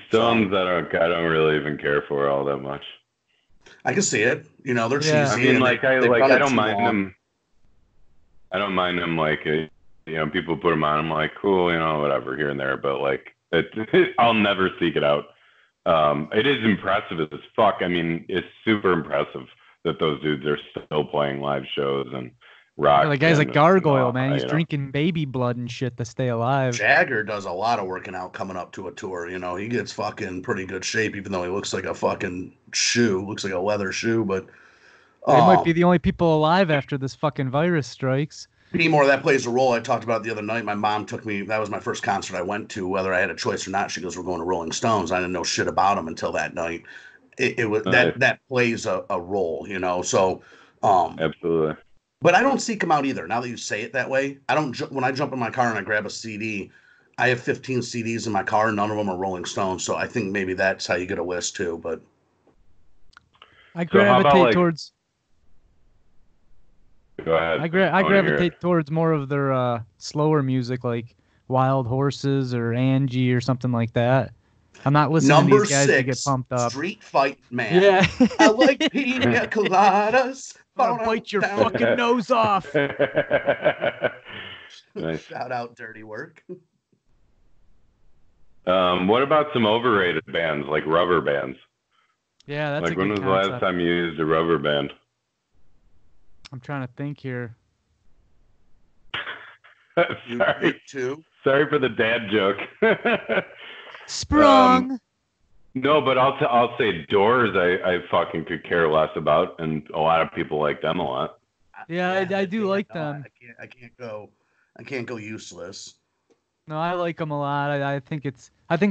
Stones, I don't really even care for all that much. I can see it. They're cheesy. Yeah. I mean, and I don't mind them. I don't mind them. Like, people put them on. I'm like, cool, whatever, here and there. But like, I'll never seek it out. It is impressive as fuck. I mean, it's super impressive that those dudes are still playing live shows and rock. Yeah, the guy's a and, gargoyle, man. He's you know. drinking baby blood and shit to stay alive. Jagger does a lot of working out coming up to a tour. He gets fucking pretty good shape, even though he looks like a fucking shoe. Looks like a leather shoe, but They might be the only people alive after this fucking virus strikes. More that plays a role. I talked about it the other night. My mom took me. That was my first concert I went to. Whether I had a choice or not, she goes, "We're going to Rolling Stones." I didn't know shit about them until that night. It was that plays a role, So, Absolutely. but I don't seek them out either. Now that you say it that way, I don't. When I jump in my car and I grab a CD, I have 15 CDs in my car. None of them are Rolling Stones. So I think maybe that's how you get a list too. But I So how about, gravitate like- towards. Go ahead. I wanna hear gravitate it. towards more of their slower music, like Wild Horses or Angie or something like that. I'm not listening Number to these guys to get 6, pumped up. Street Fight Man. Yeah. I like pina coladas. I'll bite your fucking nose off. Nice. Shout out Dirty Work. What about some overrated bands like rubber bands? Yeah, that's like a good when was concept. the last time you used a rubber band? I'm trying to think here. You too. Sorry for the dad joke. Sprung. No, but I'll say Doors. I fucking could care less about, and a lot of people like them a lot. Yeah, I do like them. I can't go useless. No, I like them a lot. I think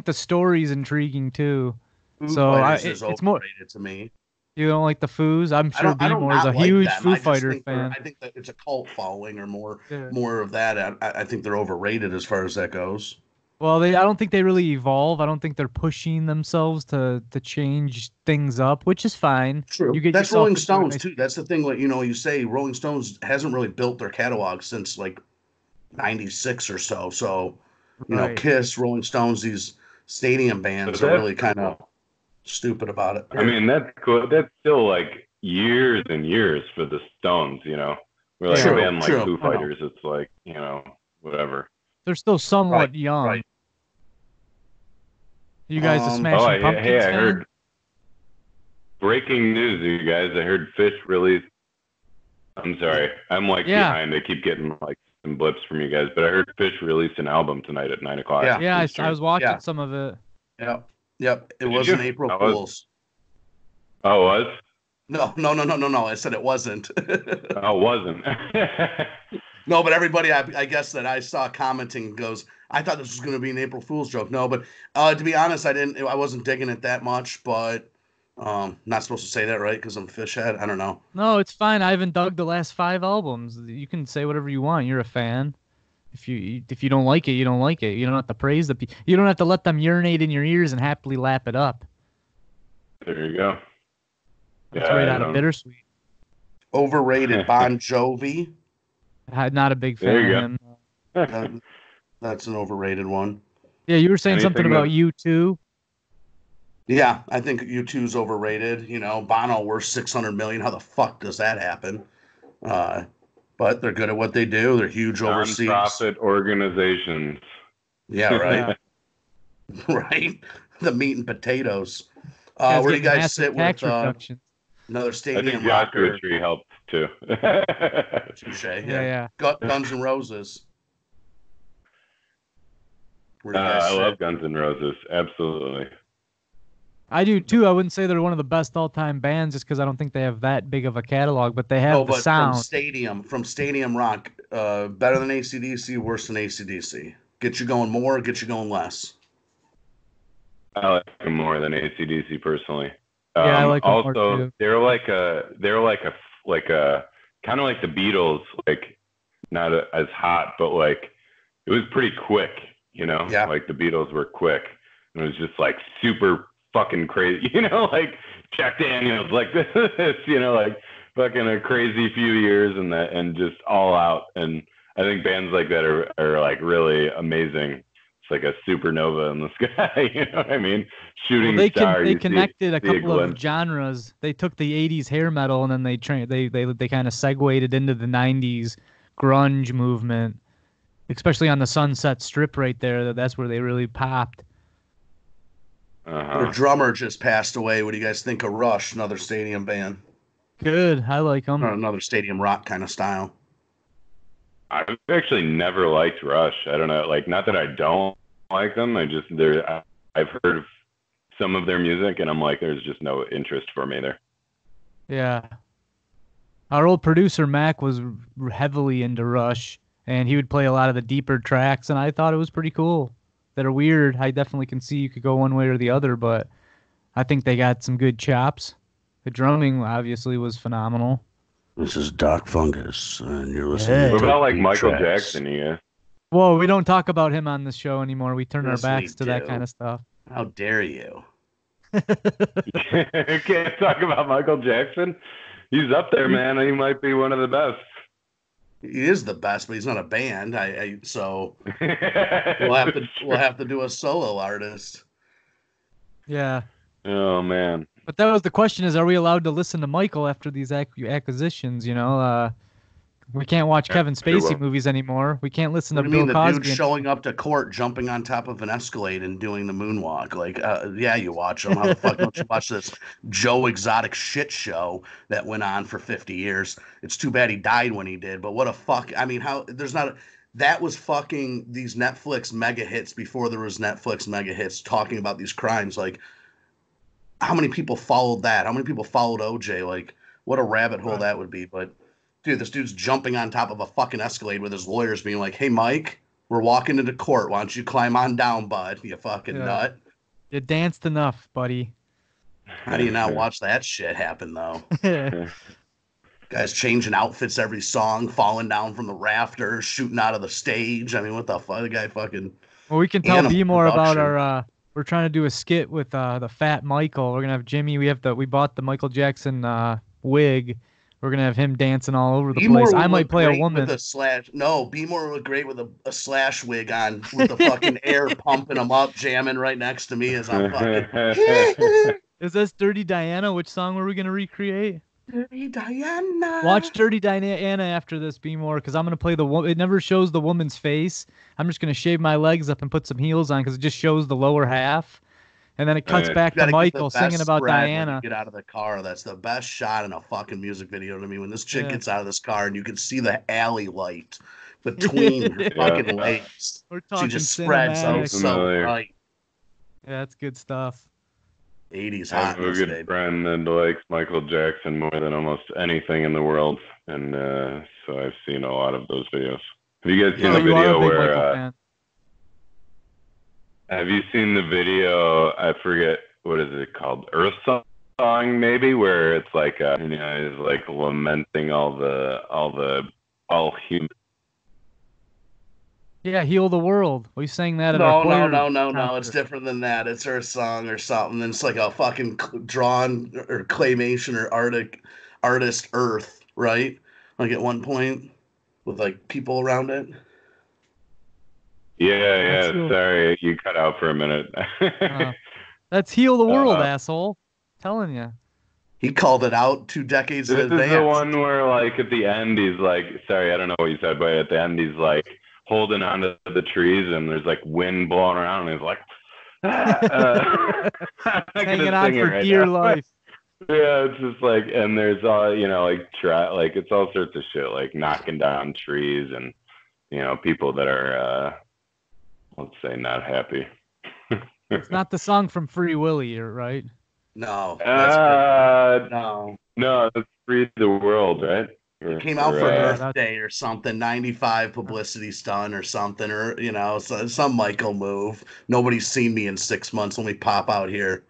the story's intriguing too. Foo So Fighters is it's more. overrated to me. You don't like the Foos? I'm sure I don't B-More is a not like huge them. Foo I just Fighter think fan. I think that it's a cult following or more Yeah. of that. I think they're overrated as far as that goes. Well, I don't think they really evolve. I don't think they're pushing themselves to change things up, which is fine. True. You get That's yourself Rolling into a Stones nice- too. That's the thing. Like you say, Rolling Stones hasn't really built their catalog since like '96 or so. So Right. Kiss, Rolling Stones, these stadium bands But are that's really kind of stupid about it. I mean, that's cool. That's still like years and years for the Stones, We're like True, a band like true. Foo I know. Fighters. It's like, whatever. They're still somewhat Right, young. right. You guys, the Oh, Smashing Pumpkins I fan? heard breaking news, you guys. I heard Fish released. I'm sorry, I'm like behind. I keep getting like some blips from you guys, but I heard Fish released an album tonight at 9:00. Yeah. Yeah, I was watching Yeah. some of it. Yep. It Did was you? an April How was- Fool's. Oh, it was? No. I said it wasn't. Oh, it wasn't. No, but everybody, I guess that I saw commenting goes, I thought this was going to be an April Fool's joke. No, but to be honest, I wasn't digging it that much, but not supposed to say that, right? Because I'm a fish head. I don't know. No, it's fine. I haven't dug the last 5 albums. You can say whatever you want. You're a fan. If you don't like it, you don't like it. You don't have to praise the people. You don't have to let them urinate in your ears and happily lap it up. There you go. That's right out of Bittersweet. Overrated Bon Jovi. I'm not a big fan There you of go. him. That's an overrated one. Yeah, you were saying something Anything about that- U2. Yeah, I think U2's overrated. Bono worth 600 million. How the fuck does that happen? But they're good at what they do. They're huge overseas. Non-profit organizations. Yeah, right. Yeah. Right. The meat and potatoes. Guys Where do you getting guys massive sit tax with reductions. another I stadium think Joshua rocker? Tree helped too. Touche. Yeah. Guns N' Roses. Where do you guys I sit? love Guns N' Roses. Absolutely. I do too. I wouldn't say they're one of the best all-time bands just because I don't think they have that big of a catalog, but they have No, the but sound. from stadium rock, better than AC/DC, worse than AC/DC. Get you going more, get you going less. I like them more than AC/DC personally. Yeah, I like them more, also, too. they're like a kind of like the Beatles, like not as hot, but like it was pretty quick, Yeah. Like the Beatles were quick. It was just like super fucking crazy, like Jack Daniels, like this, like fucking a crazy few years and just all out. And I think bands like that are like really amazing. It's like a supernova in the sky, you know what I mean? Shooting Well, star. they you connected a see a couple of glimpse. genres. They took the '80s hair metal and then they kind of segued it into the '90s grunge movement, especially on the Sunset Strip right there. That's where they really popped. Their drummer just passed away. What do you guys think of Rush, another stadium band? Good, I like them. Or another stadium rock kind of style. I've actually never liked Rush. I don't know, like not that I don't like them. I've heard of some of their music and I'm like, there's just no interest for me there. Yeah. Our old producer Mac was heavily into Rush, and he would play a lot of the deeper tracks, and I thought it was pretty cool. That are weird. I definitely can see you could go one way or the other, but I think they got some good chops. The drumming obviously was phenomenal. This is Doc Fungus, and you're listening Hey. to What about like Deep Michael Tracks. Jackson, you guys? Whoa, we don't talk about him on this show anymore. We turn our Yes, we backs to that do. kind of stuff. How dare you? Can't talk about Michael Jackson. He's up there, man. He might be one of the best. He is the best, but he's not a band. So we'll have to do a solo artist. Yeah. Oh man. But that was the question: is are we allowed to listen to Michael after these acquisitions? We can't watch Yeah, Kevin sure Spacey will. movies anymore. We can't listen What to do you mean Bill the dude Cosby. showing up to court, jumping on top of an Escalade and doing the moonwalk? Like, yeah, you watch them. How the fuck don't you watch this Joe Exotic shit show that went on for 50 years? It's too bad he died when he did, but what a fuck. I mean, how there's not a, that was fucking these Netflix mega hits before there was Netflix mega hits talking about these crimes. Like, how many people followed that? How many people followed OJ? Like, what a rabbit hole Right. that would be. But dude, this dude's jumping on top of a fucking Escalade with his lawyers being like, "Hey, Mike, we're walking into court. Why don't you climb on down, bud? You fucking Yeah. nut." You danced enough, buddy. How do you not watch that shit happen though? Guys changing outfits every song, falling down from the rafters, shooting out of the stage. I mean, what the fuck? The guy fucking Well, we can tell animal B more about production. our. We're trying to do a skit with the Fat Michael. We're gonna have Jimmy. We bought the Michael Jackson wig. We're gonna have him dancing all over the place. More I would might look play a great with woman. a slash. No, More would look great with a slash wig on, with the fucking air pumping him up, jamming right next to me as I'm fucking. Is this Dirty Diana? Which song were we gonna recreate? Dirty Diana. Watch Dirty Diana after this, be more, because I'm gonna play the woman. It never shows the woman's face. I'm just gonna shave my legs up and put some heels on because it just shows the lower half, and then it cuts Alright. back You to gotta get the Michael best singing about spread when you Diana. get out of the car. That's the best shot in a fucking music video to me. When this chick Yeah. gets out of this car and you can see the alley light between her fucking legs. We're She talking just spreads out cinematic. so Familiar. bright. Yeah, that's good stuff. 80s I have a hotness, good baby. friend that likes Michael Jackson more than almost anything in the world, and so I've seen a lot of those videos. Have you guys seen Oh, the you are a video big where? Michael fan. Have you seen the video? I forget what is it called, Earth Song maybe, where it's like he's like lamenting all human. Yeah, Heal the World. We sang that at our No, choir no. It's concert. different than that. It's her song or something. It's like a fucking drawn or claymation or artist Earth, right? Like at one point with like people around it. Yeah. Heal. Sorry, you cut out for a minute. That's Heal the World, Uh, asshole. Telling you. He called it out 2 decades in This advance. is the one where, like, at the end, he's like, sorry, I don't know what you said, but at the end, he's like holding onto the trees, and there's like wind blowing around, and he's like, hanging on for dear life. Yeah, it's just like, and there's all, like it's all sorts of shit, like knocking down trees, and people that are, let's say, not happy. It's not the song from Free Willy, right? No. That's no, that's Free the World, right? It came out for Earth Day or something, 95 publicity stunt or something, or some Michael move. Nobody's seen me in 6 months. Let me pop out here.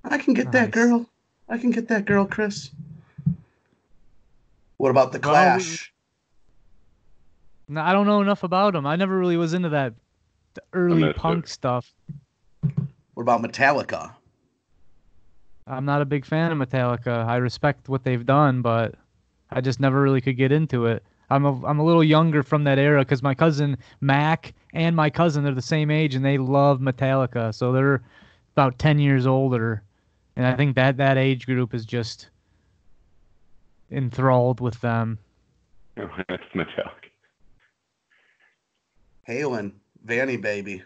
I can get that girl. I can get that girl, Chris. What about the Clash? No, I don't know enough about them. I never really was into the early punk stuff. What about Metallica? I'm not a big fan of Metallica. I respect what they've done, but I just never really could get into it. I'm a little younger from that era because my cousin Mac and my cousin, they're the same age and they love Metallica. So they're about 10 years older. And I think that age group is just enthralled with them. That's Metallica. Halen, Vanny Baby.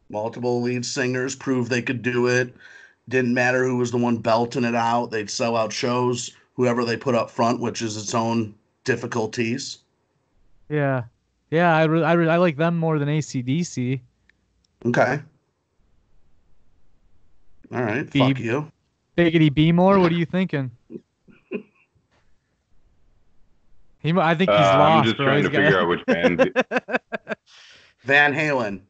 Multiple lead singers proved they could do it. Didn't matter who was the one belting it out. They'd sell out shows, whoever they put up front, which is its own difficulties. Yeah. Yeah, I like them more than AC/DC. Okay. All right. Fuck you. Biggity B more, what are you thinking? I think he's lost. I'm just trying to figure out which band. Van Halen.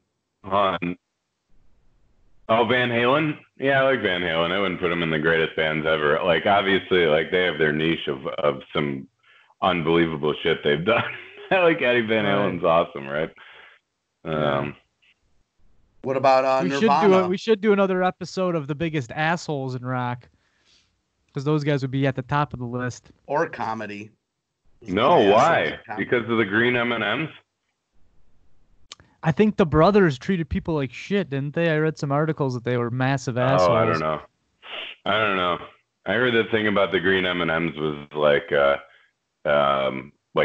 Oh, Van Halen? Yeah, I like Van Halen. I wouldn't put them in the greatest bands ever. Like, obviously, like, they have their niche of some unbelievable shit they've done. I like Eddie Van Halen's awesome, right? What about Nirvana? We should do another episode of the biggest assholes in rock, because those guys would be at the top of the list. Or comedy. No, why? Because of the green M&Ms? I think the brothers treated people like shit, didn't they? I read some articles that they were massive assholes. Oh, I don't know. I heard the thing about the green M&Ms was like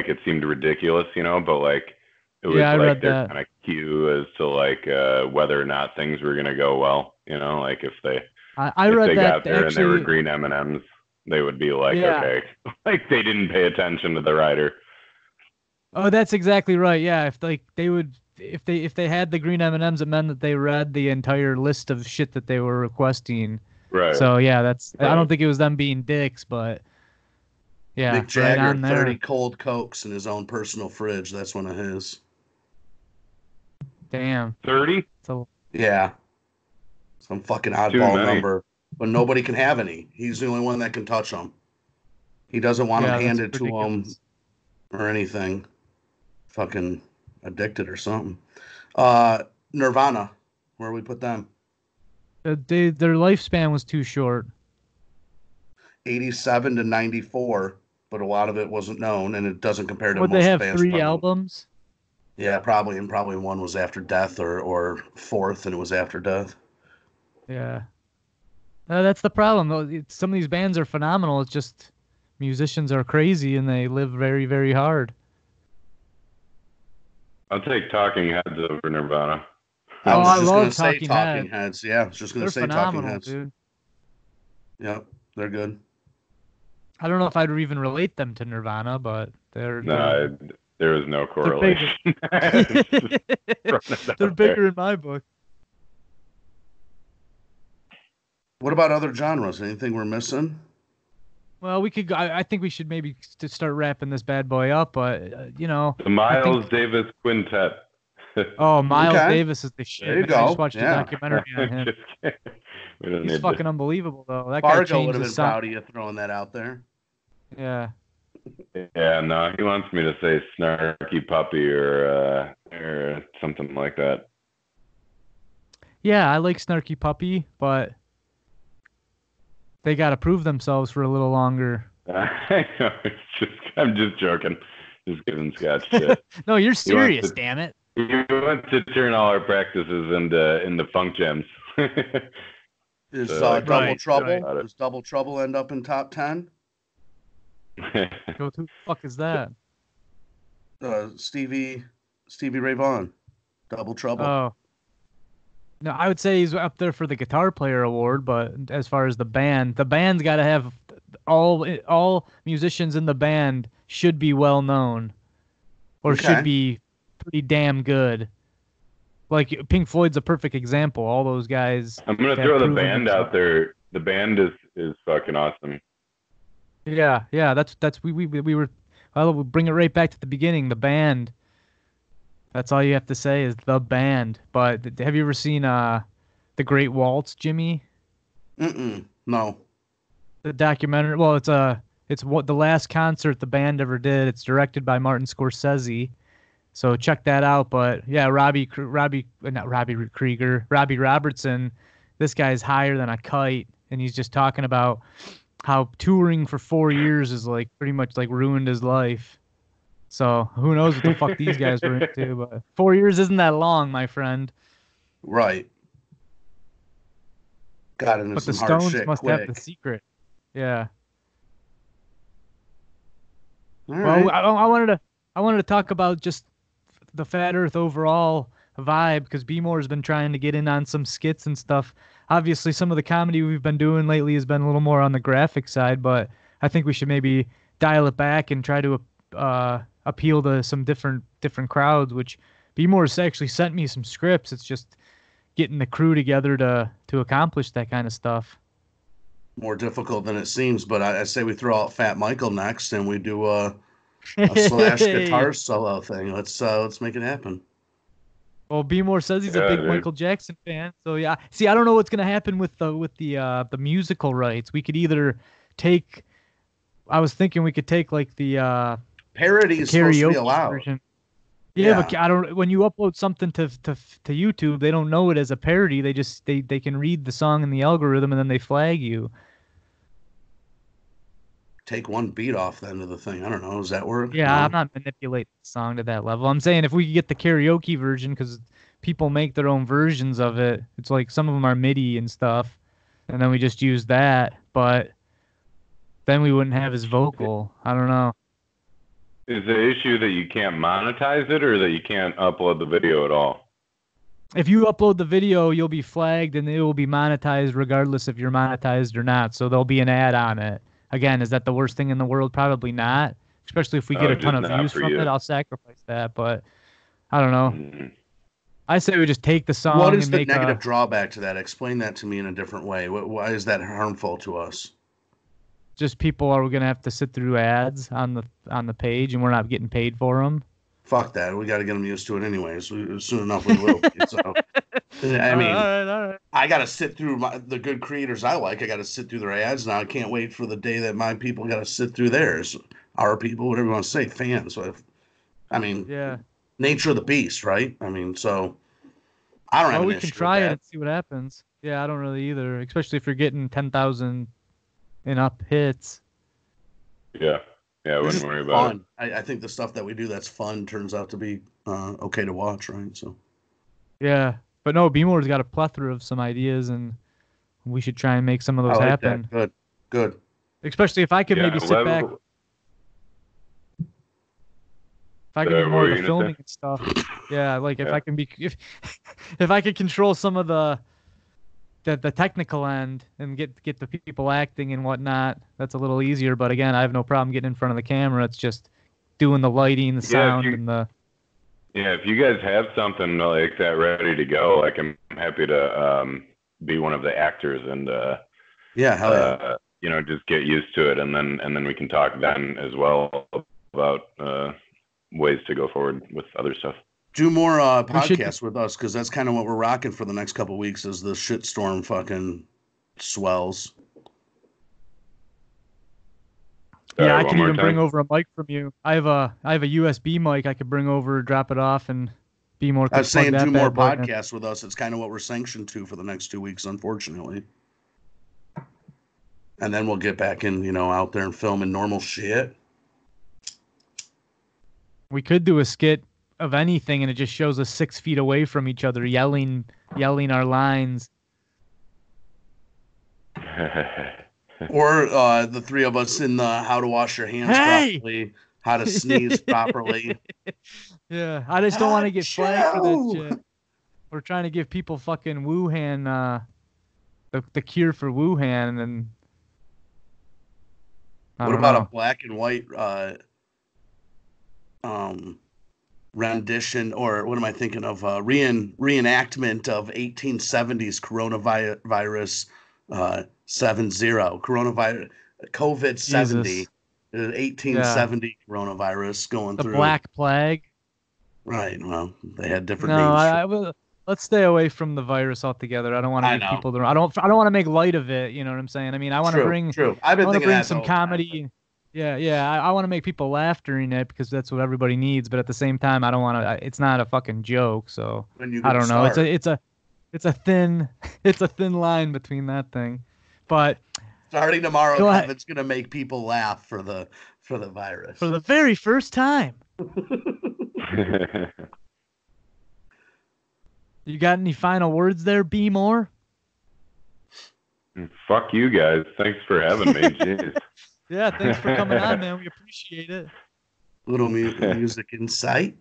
it seemed ridiculous, but like it was like their kind of cue as to like whether or not things were gonna go well, like if they got there and they were green M&Ms, they would be like, okay, like they didn't pay attention to the rider. Oh, that's exactly right. Yeah, if they had the green M&Ms, it meant that they read the entire list of shit that they were requesting. Right. So yeah, right. I don't think it was them being dicks, but yeah. Mick Jagger, right on there. 30 cold Cokes in his own personal fridge. That's one of his. Damn. 30? Yeah. Some fucking oddball number. But nobody can have any. He's the only one that can touch them. He doesn't want them handed to him or anything. Fucking addicted or something. Nirvana, where we put them? Their lifespan was too short. 87 to 94, but a lot of it wasn't known, and it doesn't compare to most bands. Would they have 3 probably. albums? Yeah, probably, and probably one was after death or fourth, and it was after death. Yeah. That's the problem. Some of these bands are phenomenal. It's just musicians are crazy, and they live very, very hard. I'll take Talking Heads over Nirvana. I was just going to say Talking Heads. Yeah, I was just going to say Talking Heads. Dude. Yep, they're good. I don't know if I'd even relate them to Nirvana, but they're... No, there is no correlation. They're bigger in my book. What about other genres? Anything we're missing? Well, we could. I think we should maybe start wrapping this bad boy up, but the Miles Davis Quintet. Oh, Miles Davis is the shit. There you go. I just watched a documentary on him. He's fucking unbelievable, though. That Fargo guy changed would have been proud of you throwing that out there. Yeah. Yeah, no, he wants me to say Snarky Puppy or something like that. Yeah, I like Snarky Puppy, but they got to prove themselves for a little longer. I know. I'm just joking. Just giving Scott shit. No, you're serious, damn it. He wants to turn all our practices into funk jams. Is Double Trouble? Right. Does Double Trouble end up in top 10? Who the fuck is that? Stevie Ray Vaughan. Double Trouble. Oh. No, I would say he's up there for the guitar player award, but as far as the band's got to have all musicians in the band should be well known, or should be pretty damn good. Like Pink Floyd's a perfect example. All those guys. I'm gonna throw the band out there. The band is fucking awesome. Yeah. That's we were. Well, we'll bring it right back to the beginning. The band. That's all you have to say is the band. But have you ever seen The Great Waltz, Jimmy? No. The documentary. Well, it's what the last concert the band ever did. It's directed by Martin Scorsese. So check that out. But yeah, Robbie Robertson. This guy's higher than a kite, and he's just talking about how touring for 4 years is like pretty much like ruined his life. So who knows what the fuck these guys were into, but 4 years isn't that long, my friend. Right. Got into some hard shit. But the Stones must have the secret. Yeah. All right. Well, I wanted to talk about just the Fat Earth overall vibe, because B-More's been trying to get in on some skits and stuff. Obviously, some of the comedy we've been doing lately has been a little more on the graphic side, but I think we should maybe dial it back and try to appeal to some different crowds, which B-More's actually sent me some scripts. It's just getting the crew together to accomplish that kind of stuff. More difficult than it seems, but I say we throw out Fat Michael next and we do a Slash guitar solo thing. Let's make it happen. Well, B-More says he's a big Michael Jackson fan, so yeah. See, I don't know what's gonna happen with the musical rights. We could either take. I was thinking we could take like the parody is supposed to be allowed. Version. Yeah, but I don't. When you upload something to YouTube, they don't know it as a parody. They just they can read the song in the algorithm and then they flag you. take one beat off the end of the thing. I don't know. Does that work? Yeah, No? I'm not manipulating the song to that level. I'm saying if we could get the karaoke version, because people make their own versions of it. It's like some of them are MIDI and stuff, and then we just use that. But then we wouldn't have his vocal. I don't know. Is the issue that you can't monetize it, or that you can't upload the video at all? If you upload the video, you'll be flagged and it will be monetized regardless if you're monetized or not. So there'll be an ad on it. Again, is that the worst thing in the world? Probably not. Especially if we get a ton of views from it, I'll sacrifice that. But I don't know. Mm-hmm. I say we just take the song. What is and the make negative drawback to that? Explain that to me in a different way. Why is that harmful to us? Just people are going to have to sit through ads on the page, and we're not getting paid for them. Fuck that. We got to get them used to it anyways. Soon enough we will. So, I mean, all right. I got to sit through the good creators I like. I got to sit through their ads now. I can't wait for the day that my people got to sit through theirs. Our people, whatever you want to say, fans. So I mean, yeah, nature of the beast, right? I mean, so I don't have an we issue can with try it that. and see what happens. Yeah, I don't really either, especially if you're getting 10,000 and up hits. Yeah, I This wouldn't is worry about fun. I think the stuff that we do that's fun turns out to be okay to watch, right? So Yeah, but no, B-More's got a plethora of some ideas, and we should try and make some of those I like happen. that. Good. Especially if I could maybe sit back. If I could do more of the filming and stuff. Yeah, like if I can be, if I could control some of the technical end and get the people acting and whatnot, that's a little easier. But again, I have no problem getting in front of the camera. It's just doing the lighting, the sound, and the. Yeah, if you guys have something like that ready to go, like I'm happy to be one of the actors and yeah, hell yeah. Just get used to it, and then we can talk then as well about ways to go forward with other stuff. Do more podcasts with us, because that's kind of what we're rocking for the next couple of weeks as the shitstorm fucking swells. Yeah, I could even bring over a mic from you. I have a USB mic I could bring over, drop it off, and be more. I was saying do more podcasts with us. It's kind of what we're sanctioned to for the next 2 weeks, unfortunately. And then we'll get back in, out there and filming normal shit. We could do a skit of anything, and it just shows us 6 feet away from each other, yelling our lines. Or the three of us in the how to wash your hands properly, how to sneeze properly. Yeah, I just don't want to get flagged for that shit. We're trying to give people fucking Wuhan, the cure for Wuhan, and what about a black and white rendition, or what am I thinking of? Reenactment of 1870s coronavirus 70 coronavirus COVID 70 1870 coronavirus going through the Black Plague. Right. Well, they had different names. I will. Let's stay away from the virus altogether. I don't want to make people. I don't want to make light of it. You know what I'm saying? I mean, I want to bring. True. I've been thinking some comedy. Yeah. I want to make people laugh during it because that's what everybody needs. But at the same time, I don't want to. It's not a fucking joke. So I don't know. It's a thin line between that thing. But starting tomorrow, Kevin's gonna make people laugh for the virus for the very first time. You got any final words there, B. Moore? Fuck you guys. Thanks for having me. Jeez. Yeah, thanks for coming on, man. We appreciate it. Little music insight.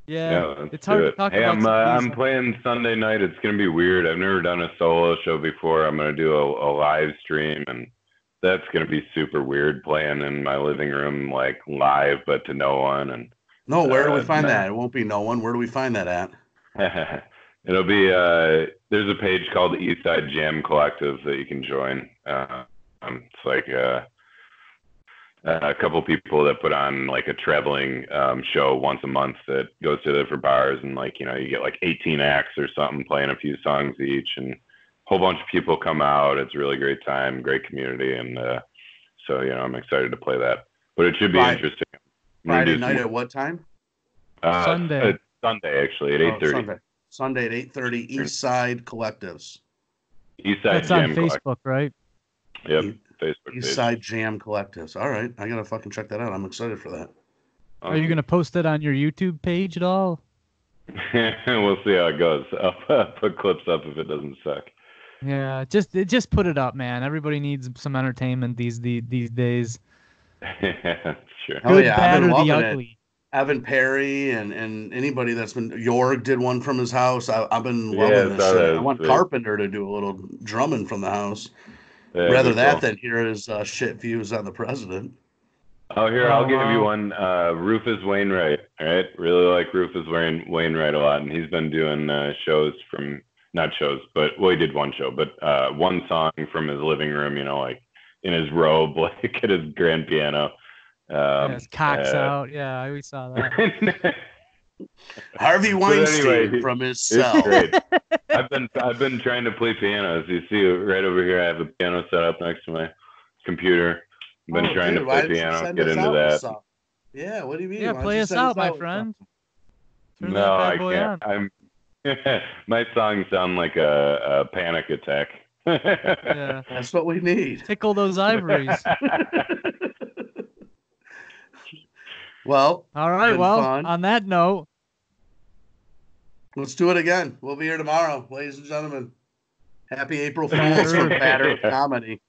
Yeah, it's hard to talk about. I'm playing Sunday night. It's gonna be weird. I've never done a solo show before. I'm gonna do a live stream, and that's gonna be super weird, playing in my living room like live, but to no one. And no, where do we find that? It won't be no one. Where do we find that at? It'll be there's a page called the Eastside Jam Collective that you can join. It's like a couple people that put on like a traveling show once a month that goes to different bars, and you get like 18 acts or something playing a few songs each, and a whole bunch of people come out. It's a really great time, great community, and so I'm excited to play that. But it should be interesting. Friday night at what time? Sunday. Sunday, actually, at 8:30. Sunday at 8:30. Eastside Collectives. Eastside That's Jam on Facebook, right? Yep. Facebook East page. Side Jam Collectives. All right, I gotta fucking check that out. I'm excited for that. Are you gonna post it on your YouTube page at all? We'll see how it goes. I'll put clips up if it doesn't suck. Yeah, just put it up, man. Everybody needs some entertainment these days. Sure. Oh Good, yeah, I've bad, been or the loving it. ugly. Evan Perry and anybody that's been York did one from his house. I've been Yeah, loving this saw shit. that. I want Sweet. Carpenter to do a little drumming from the house. Yeah, Rather that cool. than hear his shit views on the president. Oh, here, I'll give you wow. one. Rufus Wainwright, all right? Really like Rufus Wainwright a lot, and he's been doing shows from, not shows, but, well, he did one show, but one song from his living room, you know, like in his robe, like at his grand piano. Yeah, his cock's out. Yeah, I always saw that. Harvey But Weinstein anyway, from his it's cell. great. I've been trying to play piano. As you see right over here, I have a piano set up next to my computer. I've been trying to why play didn't you piano, send get us into out with that. something? Yeah, what do you mean? Yeah, Why don't play you us send out, my with friend. something? Turn No, that bad I boy can't. on. My songs sound like a panic attack. Yeah, That's what we need. tickle those ivories. Well, All right. been Well, fun. on that note, Let's do it again. We'll be here tomorrow, ladies and gentlemen. Happy April Fools Sure. for Batter Comedy.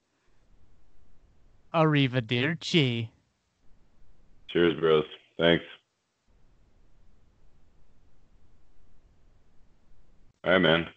arrivederci. Cheers, bros. Thanks. All right, man.